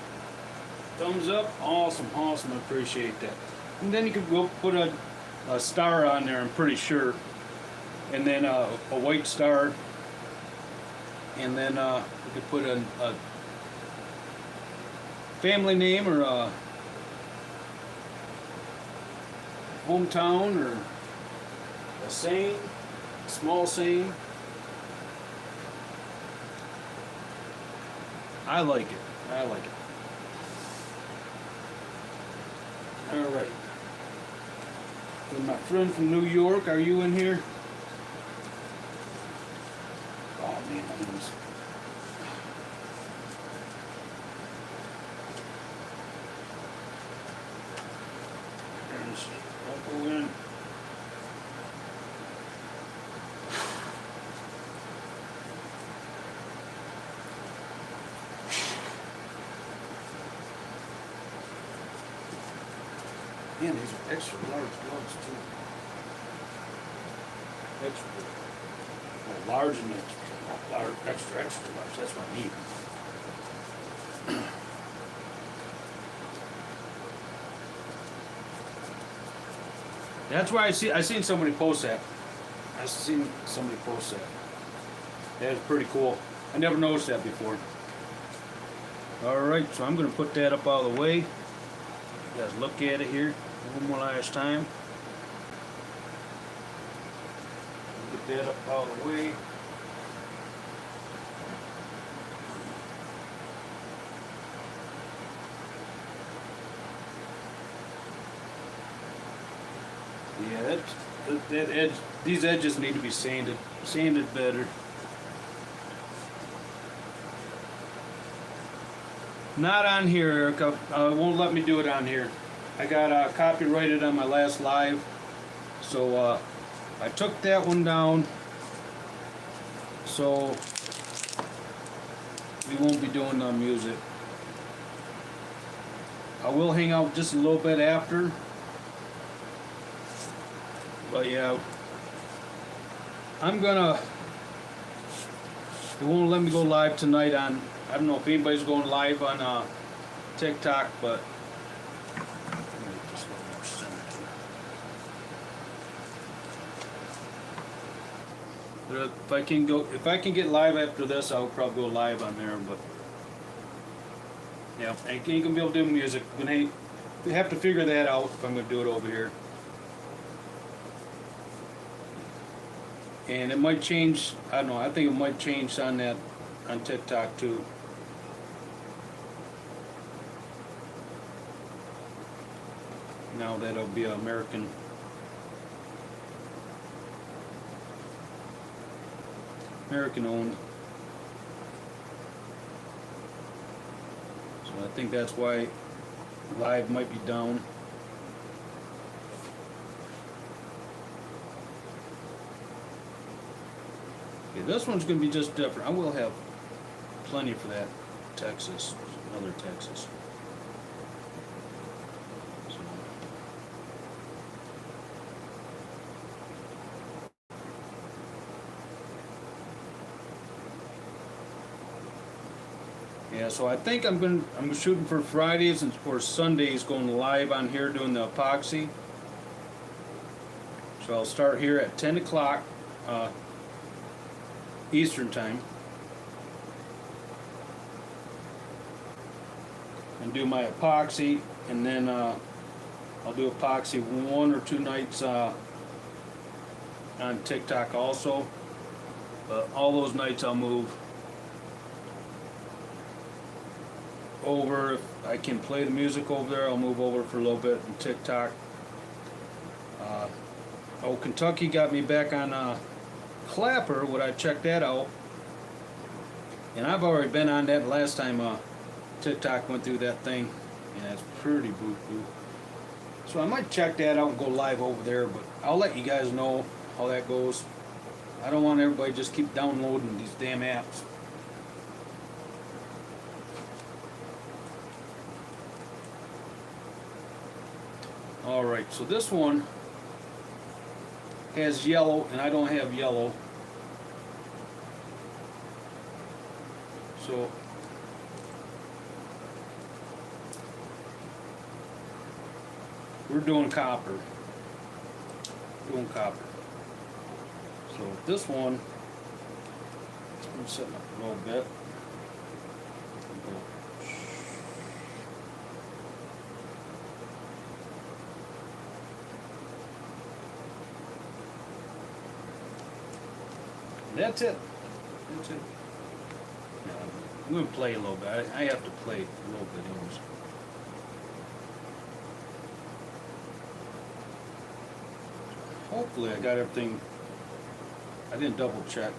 Thumbs up, awesome, awesome, I appreciate that. And then you could go put a star on there, I'm pretty sure. And then a white star. And then you could put a family name or a hometown or a saying, a small saying. I like it. I like it. All right. And my friend from New York, are you in here? Oh man, I lose. I'll go in. Man, these are extra large gloves too. Extra. Well, large and extra. Large, extra large. That's what I need. That's why I seen somebody post that. I seen somebody post that. That is pretty cool. I never noticed that before. All right, so I'm gonna put that up out of the way. You guys look at it here one more last time. Get that up out of the way. Yeah, that edge. These edges need to be sanded better. Not on here, Erica. Won't let me do it on here. I got copyrighted on my last live, so I took that one down. So we won't be doing music. I will hang out just a little bit after. But yeah, it won't let me go live tonight on, I don't know if anybody's going live on TikTok, but if I can get live after this, I'll probably go live on there, but yeah, I ain't gonna be able to do music. We have to figure that out if I'm gonna do it over here. And it might change, I don't know, I think it might change on TikTok too. Now that'll be American owned. So I think that's why live might be down. Okay, this one's going to be just different. I will have plenty for that Texas, another Texas. So. Yeah, so I think I'm shooting for Fridays and for Sundays going live on here doing the epoxy. So I'll start here at 10 o'clock. Eastern time, and do my epoxy, and then I'll do epoxy 1 or 2 nights on TikTok also, but all those nights I'll move over. If I can play the music over there, I'll move over for a little bit on TikTok. Kentucky got me back on Clapper. Would I check that out? And I've already been on that last time TikTok went through that thing. Yeah, it's pretty boo-boo. So I might check that out and go live over there, but I'll let you guys know how that goes. I don't want everybody just keep downloading these damn apps. Alright, so this one has yellow, and I don't have yellow. So we're doing copper. So this one, I'm setting up a little bit. That's it. Now, I'm going to play a little bit. I have to play a little bit anyways. Hopefully I got everything. I didn't double check.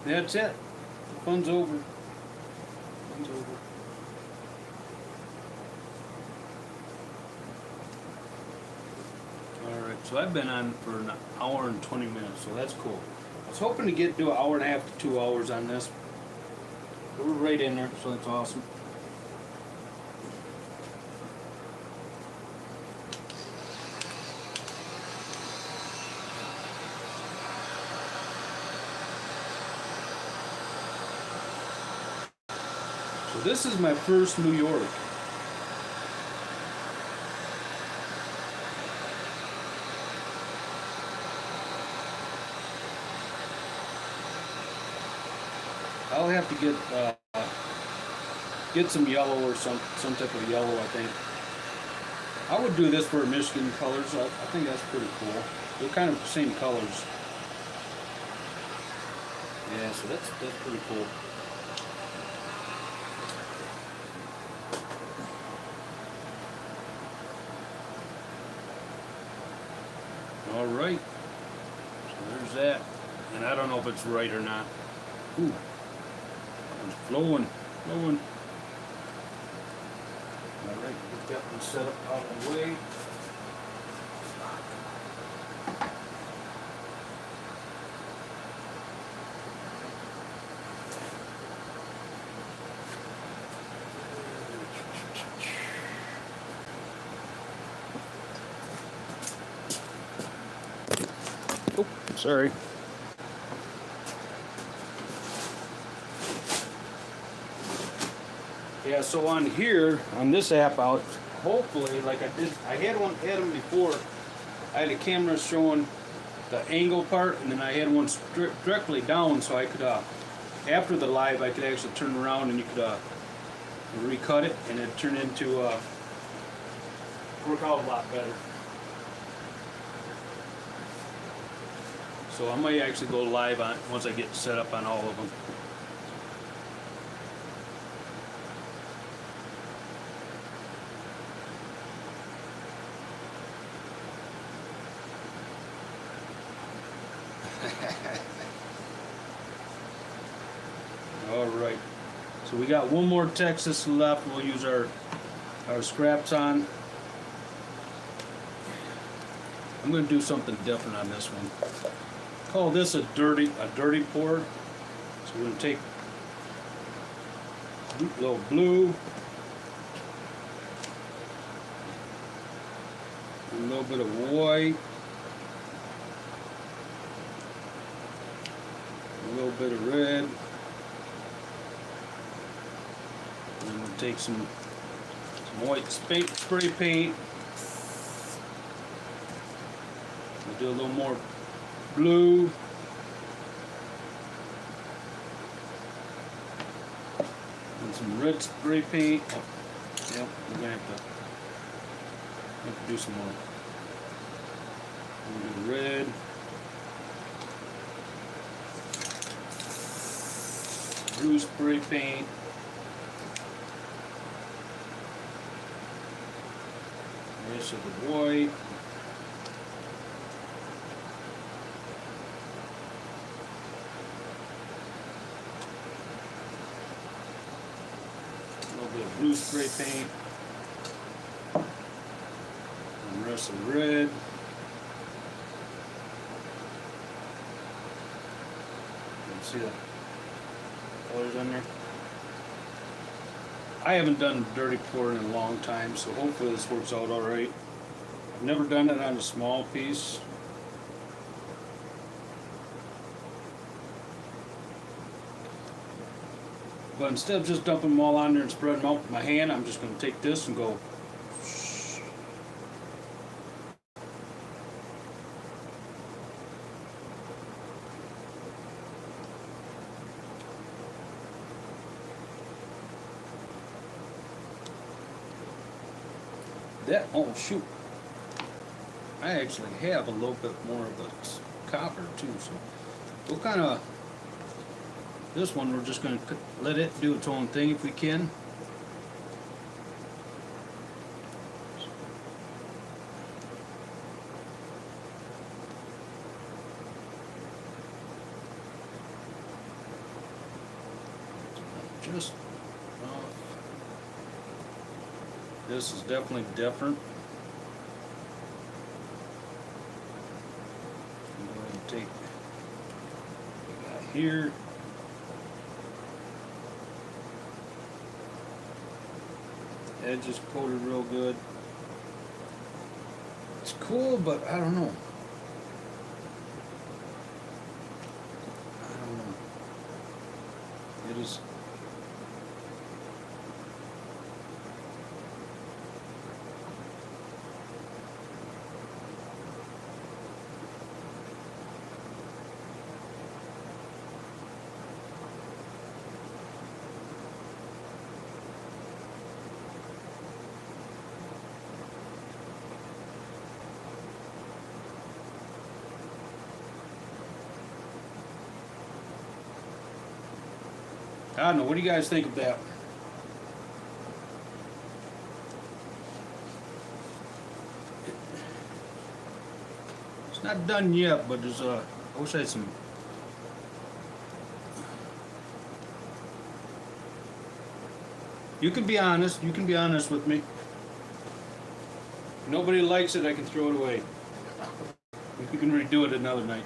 That's it. The fun's over. Alright, so I've been on for an hour and 20 minutes, so that's cool. I was hoping to do an hour and a half to 2 hours on this. But we're right in there, so that's awesome. So this is my first New York. I'll have to get some yellow or some type of yellow, I think. I would do this for Michigan colors. I think that's pretty cool. They're kind of the same colors. Yeah, so that's pretty cool. All right, so there's that, and I don't know if it's right or not. Ooh, it's flowing. All right, get that one set up out of the way. Oh, sorry. Yeah, so on here, on this app out, hopefully, like I had them before. I had a camera showing the angle part, and then I had one directly down, so I could, after the live, I could actually turn around and you could recut it, and it turned into work out a lot better. So I might actually go live on once I get set up on all of them. All right, so we got one more Texas left. We'll use our scraps on. I'm going to do something different on this one. Call this a dirty pour. So we're going to take a little blue, a little bit of white, a little bit of red, and we'll take some white spray paint. We'll do a little more blue. And some red spray paint. Oh, yep, we're gonna have to do some more. We'll do red. blue spray paint. This is the white. A little bit of blue spray paint. And the rest of the red. You can see the colors on there. I haven't done dirty pouring in a long time, so hopefully this works out all right. I've never done it on a small piece. But instead of just dumping them all on there and spreading them out with my hand, I'm just going to take this and go. That, oh shoot, I actually have a little bit more of the copper too, so we'll kind of, this one we're just going to let it do its own thing if we can. Just this is definitely different. I'm going to take what we got here. Edge is coated real good. It's cool, but I don't know. It is. I don't know. What do you guys think of that? It's not done yet, but there's I wish I had some. You can be honest. You can be honest with me. If nobody likes it, I can throw it away. We can redo it another night.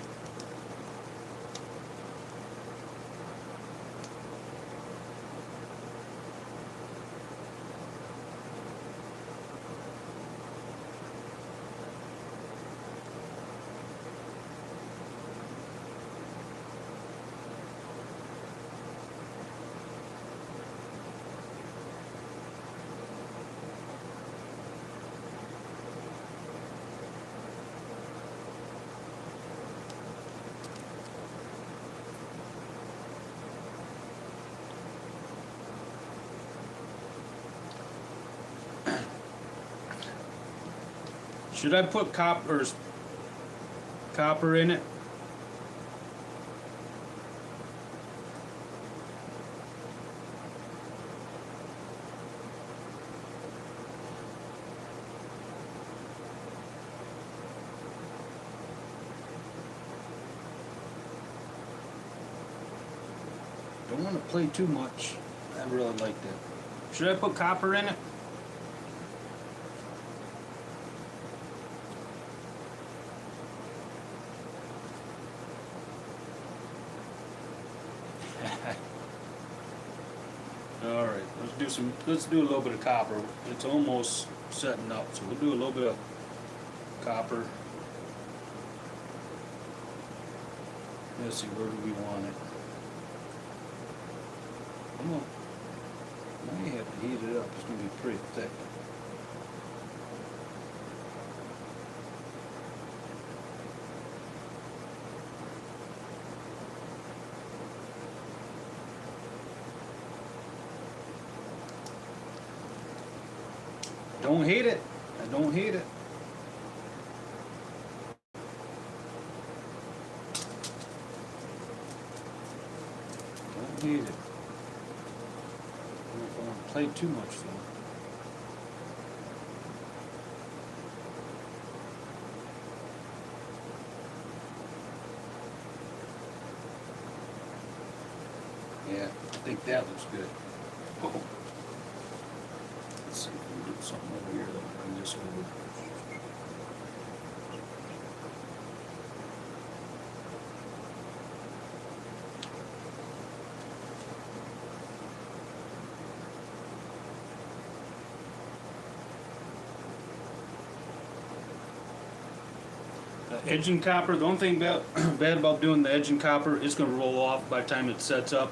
Should I put copper in it? Don't want to play too much. I really like that. Should I put copper in it? All right, let's do a little bit of copper. It's almost setting up, so we'll do a little bit of copper. Let's see, where do we want it? I may have to heat it up. It's going to be pretty thick. Don't hate it. I don't hate it. Don't hate it. play too much though. Yeah, I think that looks good. Oh. Let's see if we can do something over here that'll bring this over. Edging copper, the only thing bad about doing the edging copper, it's going to roll off by the time it sets up.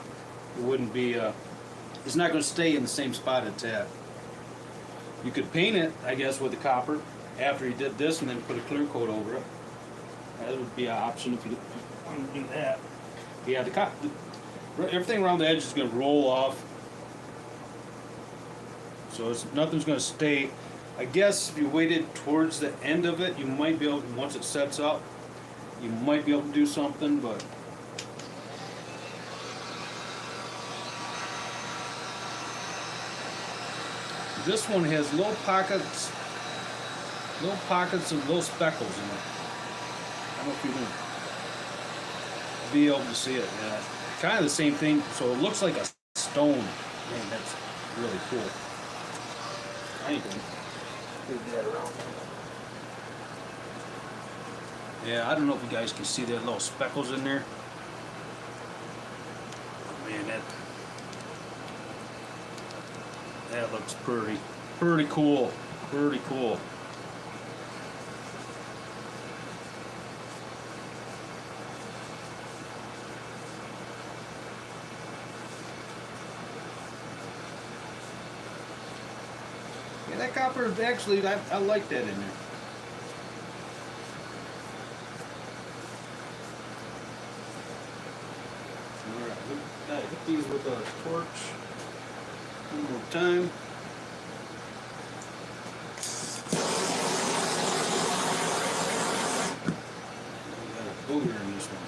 It wouldn't be, it's not going to stay in the same spot it's at. You could paint it, I guess, with the copper after you did this and then put a clear coat over it. That would be an option if you want to do that. Yeah, everything around the edge is going to roll off. So nothing's going to stay. I guess if you waited towards the end of it, you might be able, once it sets up, you might be able to do something, but this one has little pockets and little speckles in it. I don't know if you can be able to see it. Yeah, kind of the same thing. So it looks like a stone. Man, that's really cool. Anyway. That around. Yeah, I don't know if you guys can see that little speckles in there. Oh, man, that looks pretty cool. Pretty cool. Yeah, that copper, actually, I like that in there. Alright, hit these with a torch one more time. We got a booger in this one.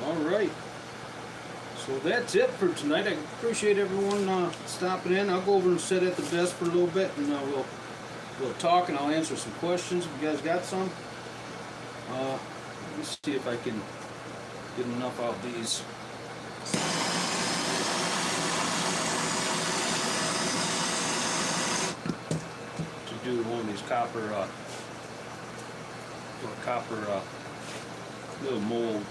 Alright, so that's it for tonight. I appreciate everyone stopping in. I'll go over and sit at the desk for a little bit, and we'll talk, and I'll answer some questions if you guys got some. Let me see if I can get enough out of these. To do one of these copper little mold.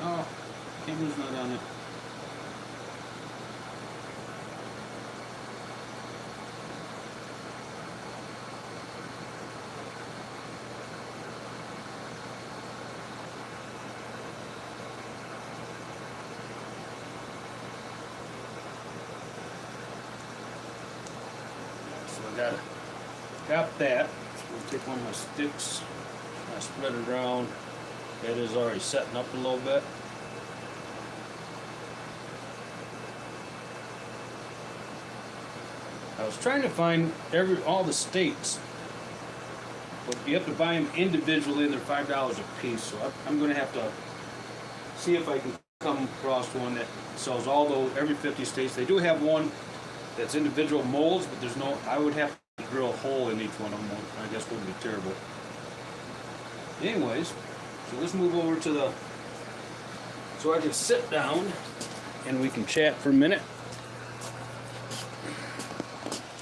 Oh, camera's not on it. So I got that. So we'll take one of my sticks. I spread it around. That is already setting up a little bit. I was trying to find all the states, but you have to buy them individually, and they're $5 a piece. So I'm going to have to see if I can come across one that sells every 50 states. They do have one that's individual molds, but there's no. I would have to drill a hole in each one of them. I guess wouldn't be terrible. Anyways. So let's move over to so I can sit down and we can chat for a minute.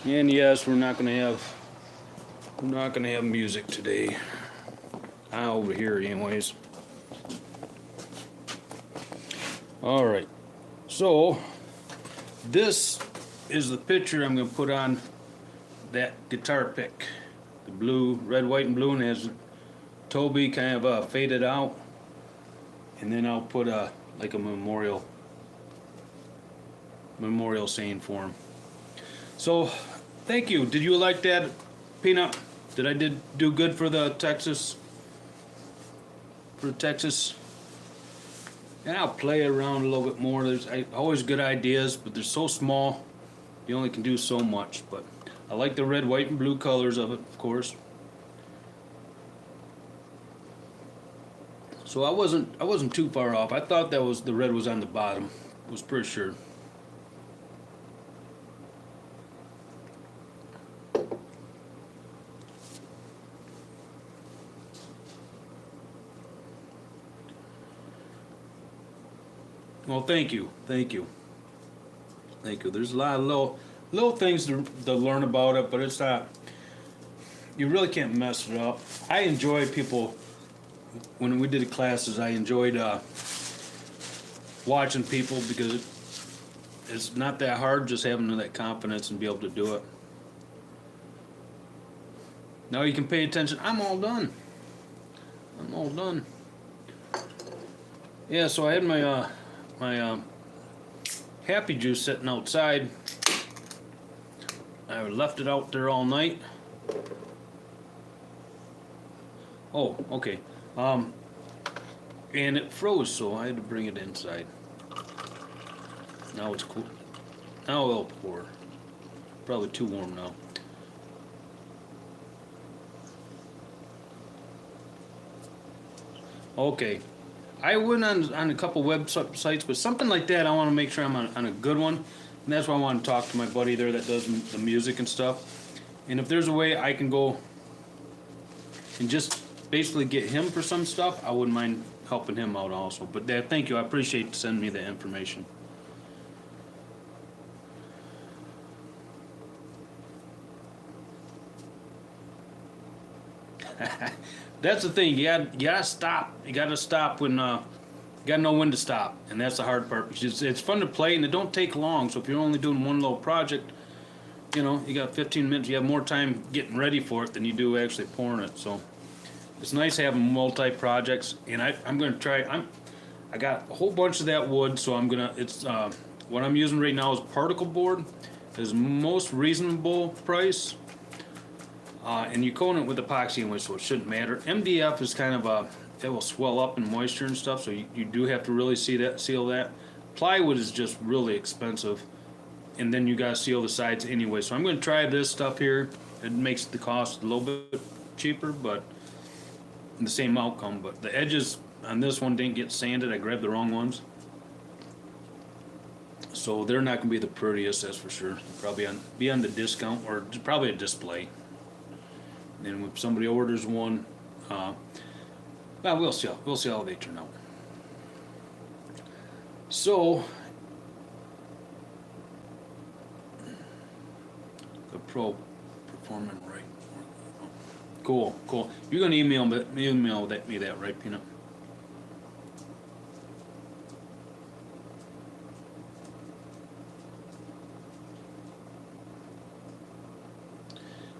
And yes, we're not gonna have music today. Over here anyways. Alright. So this is the picture I'm gonna put on that guitar pick. The blue, red, white, and blue, and it has Toby kind of faded out, and then I'll put a like a memorial saying for him. So, thank you. Did you like that, Peanut? Did I do good for the Texas? For Texas? And I'll play around a little bit more. There's always good ideas, but they're so small. You only can do so much. But I like the red, white, and blue colors of it, of course. So I wasn't too far off. I thought that was the red was on the bottom. I was pretty sure. Well, thank you. There's a lot of little things to learn about it, but it's not. You really can't mess it up. I enjoy people when we did the classes. I enjoyed watching people because it's not that hard. Just having that confidence and be able to do it. Now you can pay attention. I'm all done. Yeah. So I had my happy juice sitting outside. I left it out there all night. Oh, okay. And it froze, so I had to bring it inside. Now it's cool. Now it'll pour. Probably too warm now. Okay. I went on a couple websites, but something like that, I want to make sure I'm on a good one. And that's why I want to talk to my buddy there that does the music and stuff. And if there's a way I can go and just basically get him for some stuff, I wouldn't mind helping him out also. But thank you. I appreciate you sending me the information. That's the thing. You gotta stop. You gotta stop when you gotta know when to stop, and that's the hard part. Because it's fun to play, and it don't take long. So if you're only doing one little project, you got 15 minutes. You have more time getting ready for it than you do actually pouring it. So it's nice having multi projects, and I'm gonna try. I got a whole bunch of that wood, so I'm gonna. It's what I'm using right now is particle board. Is most reasonable price. And you coat it with epoxy anyway, so it shouldn't matter. MDF is kind of it will swell up in moisture and stuff, so you do have to really seal that. Plywood is just really expensive, and then you gotta seal the sides anyway. So I'm going to try this stuff here. It makes the cost a little bit cheaper, but the same outcome. But the edges on this one didn't get sanded. I grabbed the wrong ones, so they're not going to be the prettiest, that's for sure. Probably be on the discount or probably a display. And if somebody orders one, well, we'll see. We'll see how they turn out. So, the Pro performing right. Cool. You're gonna email me that, right, Peanut?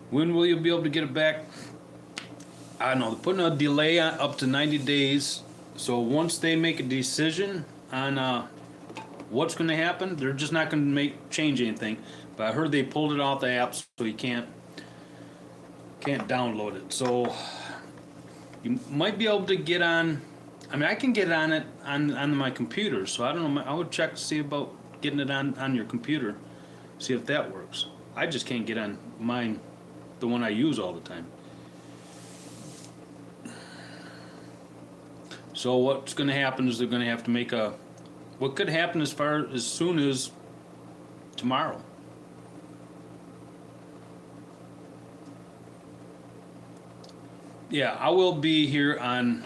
When will you be able to get it back? I don't know. They're putting a delay on up to 90 days. So once they make a decision on what's going to happen, they're just not going to change anything. But I heard they pulled it off the app, so you can't download it. So you might be able to get on. I mean, I can get on it on my computer. So I don't know. I would check to see about getting it on your computer, see if that works. I just can't get on mine. The one I use all the time. So what's going to happen is they're going to have to make what could happen as soon as tomorrow. Yeah, I will be here on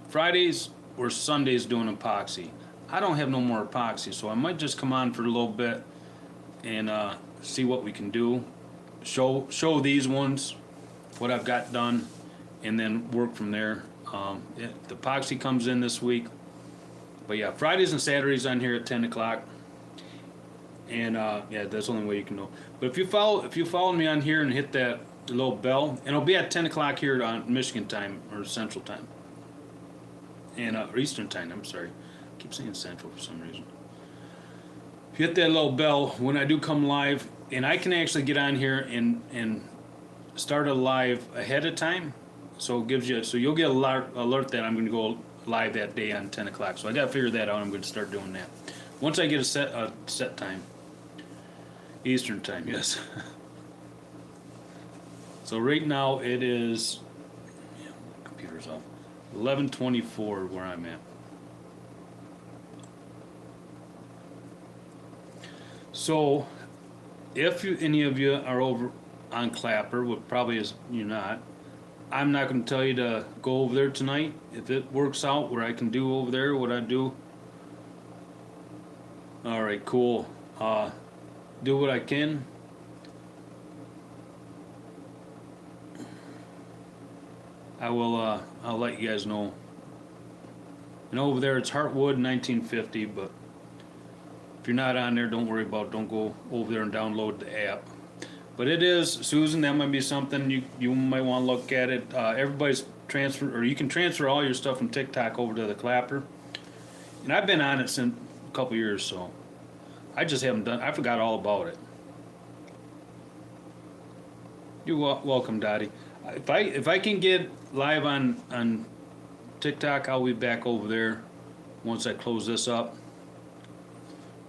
Fridays or Sundays doing epoxy. I don't have no more epoxy, so I might just come on for a little bit and see what we can do. Show these ones, what I've got done, and then work from there. The epoxy comes in this week, but yeah, Fridays and Saturdays on here at 10 o'clock, and yeah, that's the only way you can know. But if you follow me on here and hit that little bell, and it'll be at 10 o'clock here on Michigan time or Central time, and or Eastern time. I'm sorry. keep saying Central for some reason. Hit that little bell when I do come live, and I can actually get on here and start a live ahead of time. So it gives you, so you'll get a alert that I'm going to go live that day on 10 o'clock. So I got to figure that out. I'm going to start doing that once I get a set time, Eastern time. Yes. So right now it is, yeah, computer's off, 11:24 where I'm at. So if any of you are over on Clapper, what probably is you're not, I'm not going to tell you to go over there tonight. If it works out where I can do over there what I do, all right, cool. Do what I can. I will. I'll let you guys know. And over there, it's Heartwood 1950. But if you're not on there, don't worry about it. Don't go over there and download the app. But it is, Susan. That might be something you might want to look at it. Everybody's transfer, or you can transfer all your stuff from TikTok over to the Clapper. And I've been on it since a couple years, so I just haven't done. I forgot all about it. You're welcome, Dottie. If I can get live on TikTok, I'll be back over there once I close this up.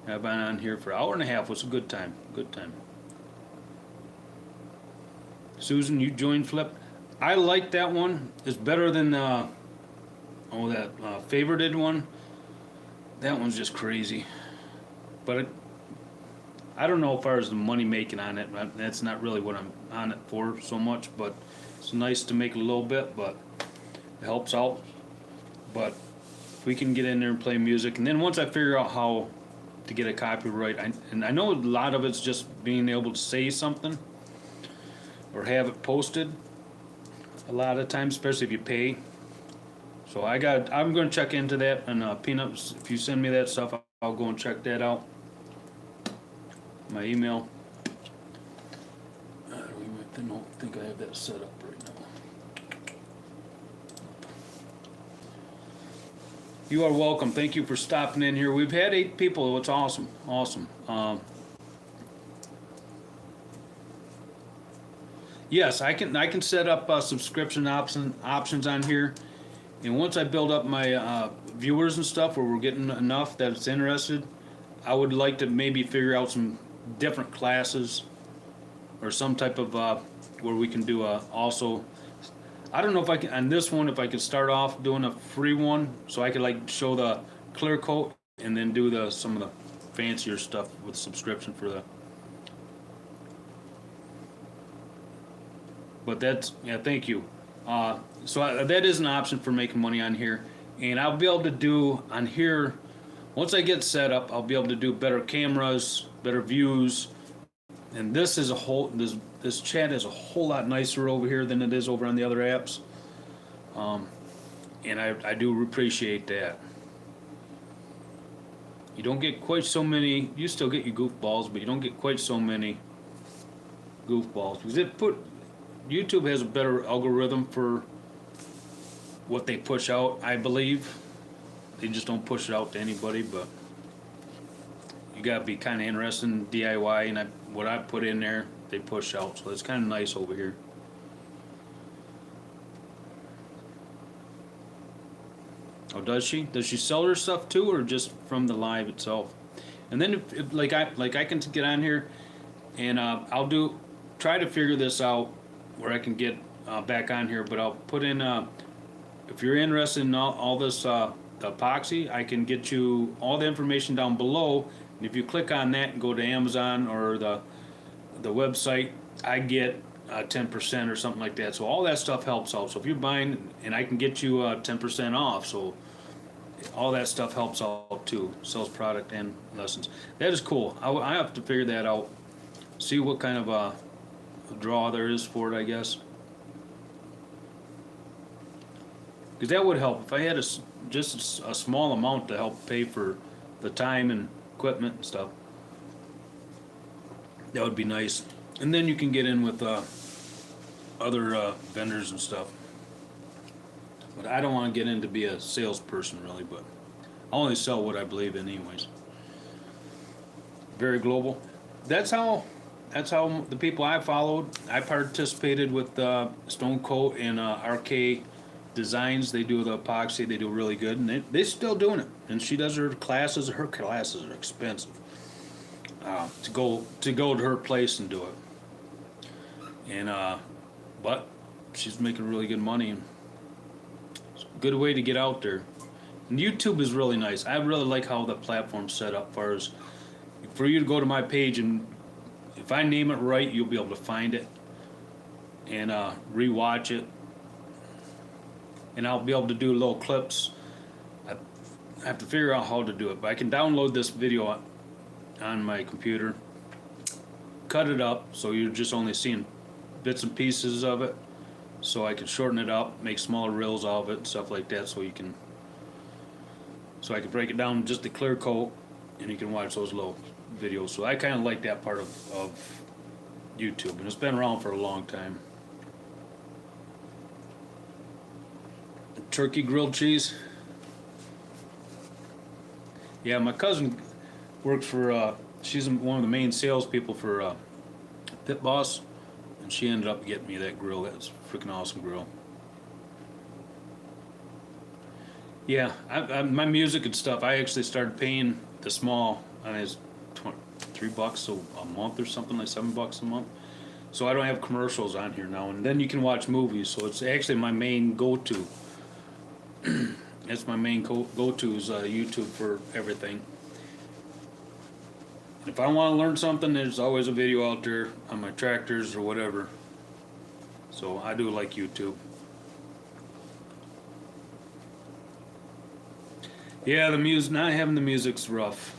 I've been on here for an hour and a half. It's a good time. Good time. Susan, you joined Flip. I like that one. It's better than that favorited one. That one's just crazy. But I don't know as far as the money making on it. That's not really what I'm on it for so much. But it's nice to make a little bit, but it helps out. But if we can get in there and play music, and then once I figure out how to get a copyright, and I know a lot of it's just being able to say something or have it posted a lot of times, especially if you pay. So I'm going to check into that, and Peanuts, if you send me that stuff, I'll go and check that out. My email. I don't think I have that set up right now. You are welcome. Thank you for stopping in here. We've had 8 people. It's awesome. Awesome. Yes, I can set up subscription options on here, and once I build up my viewers and stuff, where we're getting enough that it's interested, I would like to maybe figure out some different classes or some type of where we can do also. I don't know if I can on this one, if I could start off doing a free one so I could like show the clear coat and then do some of the fancier stuff with subscription for the. But that's, yeah, thank you. So that is an option for making money on here, and I'll be able to do on here. Once I get set up, I'll be able to do better cameras, better views, and this is this chat is a whole lot nicer over here than it is over on the other apps, and I do appreciate that. You don't get quite so many. You still get your goofballs, but you don't get quite so many goofballs because YouTube has a better algorithm for what they push out, I believe. They just don't push it out to anybody, but you gotta be kind of interested in DIY, and what I put in there, they push out, so it's kind of nice over here. Oh, does she? Does she sell her stuff too, or just from the live itself? And then if like I can get on here, and I'll try to figure this out where I can get back on here, but I'll put in if you're interested in all this the epoxy, I can get you all the information down below, and if you click on that and go to Amazon or the website, I get 10% or something like that. So all that stuff helps out. So if you're buying, and I can get you 10% off, so all that stuff helps out too. Sells product and lessons. That is cool. I have to figure that out. See what kind of a draw there is for it, I guess. Because that would help if I had just a small amount to help pay for the time and equipment and stuff. That would be nice. And then you can get in with other vendors and stuff. But I don't want to get in to be a salesperson really, but I only sell what I believe in, anyways. Very global. That's how. That's how the people I followed. I participated with Stone Coat and RK Designs. They do the epoxy. They do really good, and they're still doing it. And she does her classes. Her classes are expensive. To go to her place and do it. And but she's making really good money. It's a good way to get out there. And YouTube is really nice. I really like how the platform's set up. Far as for you to go to my page, and if I name it right, you'll be able to find it and rewatch it. And I'll be able to do little clips. I have to figure out how to do it, but I can download this video on my computer, cut it up so you're just only seeing bits and pieces of it, so I can shorten it up, make smaller reels out of it and stuff like that, so I can break it down just a clear coat, and you can watch those little videos. So I kind of like that part of YouTube, and it's been around for a long time. Turkey grilled cheese. Yeah, my cousin works for, she's one of the main salespeople for Pit Boss, and she ended up getting me that grill. That's a freaking awesome grill. Yeah, my music and stuff, I actually started paying the small, I mean, it's $3 a month or something, like $7 a month. So I don't have commercials on here now, and then you can watch movies. So it's actually my main go-to. That's my main go-to is YouTube for everything. If I want to learn something, there's always a video out there on my tractors or whatever. So I do like YouTube. Yeah, the music, not having the music's rough.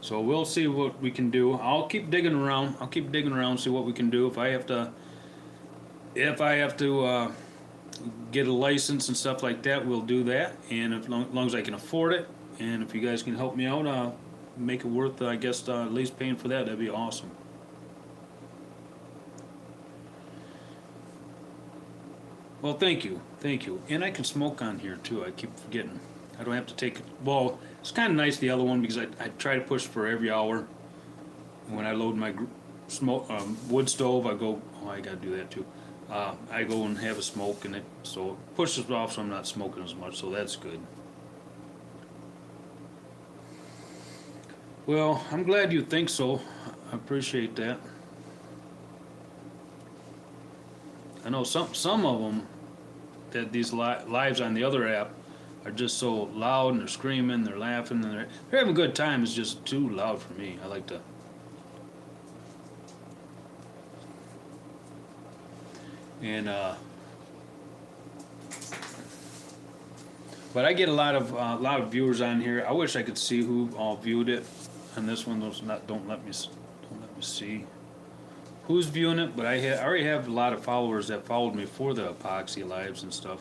So we'll see what we can do. I'll keep digging around, see what we can do. If I have to get a license and stuff like that, we'll do that. And as long as I can afford it, and if you guys can help me out, make it worth, I guess, at least paying for that'd be awesome. Well, thank you. And I can smoke on here too. I keep forgetting. I don't have to take. Well, it's kind of nice the other one, because I try to push for every hour. When I load my smoke wood stove, I go. Oh, I gotta do that too. I go and have a smoke, and so it pushes off, so I'm not smoking as much. So that's good. Well, I'm glad you think so. I appreciate that. I know some of them, that these lives on the other app are just so loud, and they're screaming, they're laughing, and they're having a good time. It's just too loud for me. I like to. And but I get a lot of viewers on here. I wish I could see who all viewed it. And this one, don't let me see who's viewing it. But I already have a lot of followers that followed me for the epoxy lives and stuff.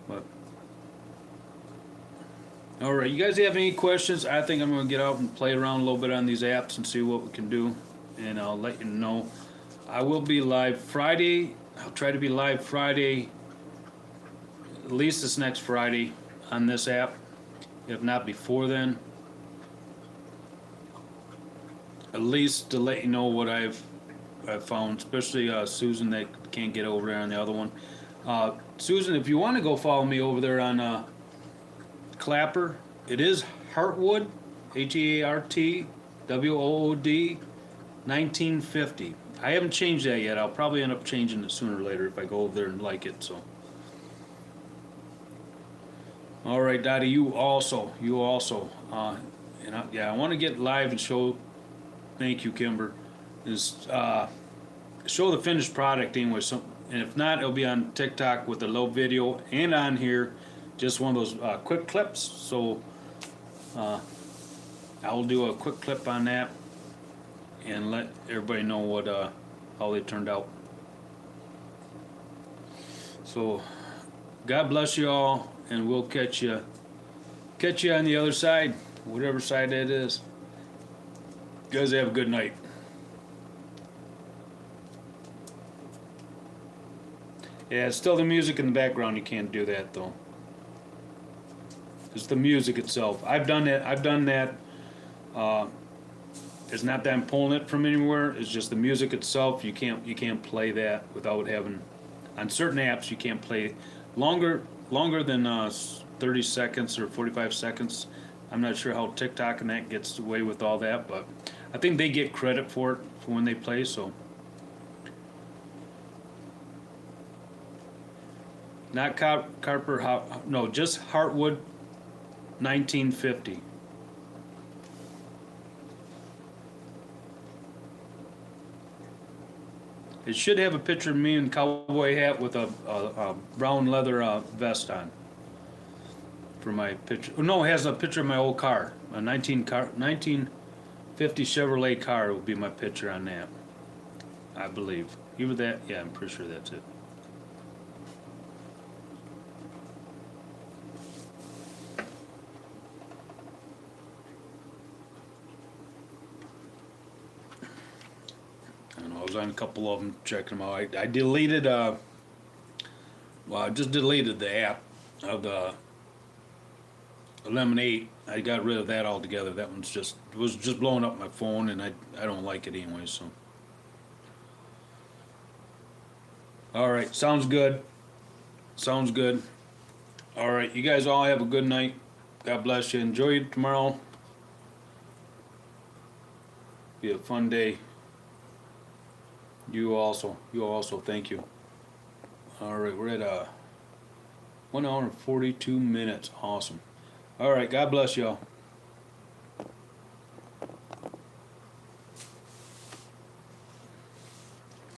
But all right, you guys have any questions? I think I'm gonna get out and play around a little bit on these apps and see what we can do, and I'll let you know. I will be live Friday. I'll try to be live Friday, at least this next Friday, on this app, if not before then. At least to let you know what I've found, especially Susan, that can't get over there on the other one. Susan, if you want to go follow me over there on Clapper, it is Heartwood, HEARTWOOD 1950. I haven't changed that yet. I'll probably end up changing it sooner or later if I go over there and like it. So. All right, Dottie, you also. And I want to get live and show. Thank you, Kimber. Is show the finished product anyway. So, and if not, it'll be on TikTok with a low video, and on here, just one of those quick clips. So I'll do a quick clip on that and let everybody know what how they turned out. So God bless you all, and we'll catch you on the other side, whatever side that is. You guys have a good night. Yeah, it's still the music in the background. You can't do that though. It's the music itself. I've done it. I've done that. Uh, it's not that I'm pulling it from anywhere. It's just the music itself. You can't play that without having. On certain apps, you can't play longer than 30 seconds or 45 seconds. I'm not sure how TikTok and that gets away with all that, but I think they get credit for it for when they play. So not Carper, no, just Heartwood 1950. It should have a picture of me in cowboy hat with a brown leather vest on for my picture. Oh, no, it has a picture of my old car, a 1950 Chevrolet car will be my picture on that, I believe. Either that, yeah, I'm pretty sure that's it. I don't know, I was on a couple of them checking them out. I deleted, well, I just deleted the app of the Lemonade. I got rid of that altogether. That one's just it was just blowing up my phone, and I don't like it anyway. So, all right, sounds good. Sounds good. All right, you guys all have a good night. God bless you. Enjoy it tomorrow. Be a fun day. You also. You also. Thank you. All right, we're at 1 hour and 42 minutes. Awesome. All right, God bless y'all.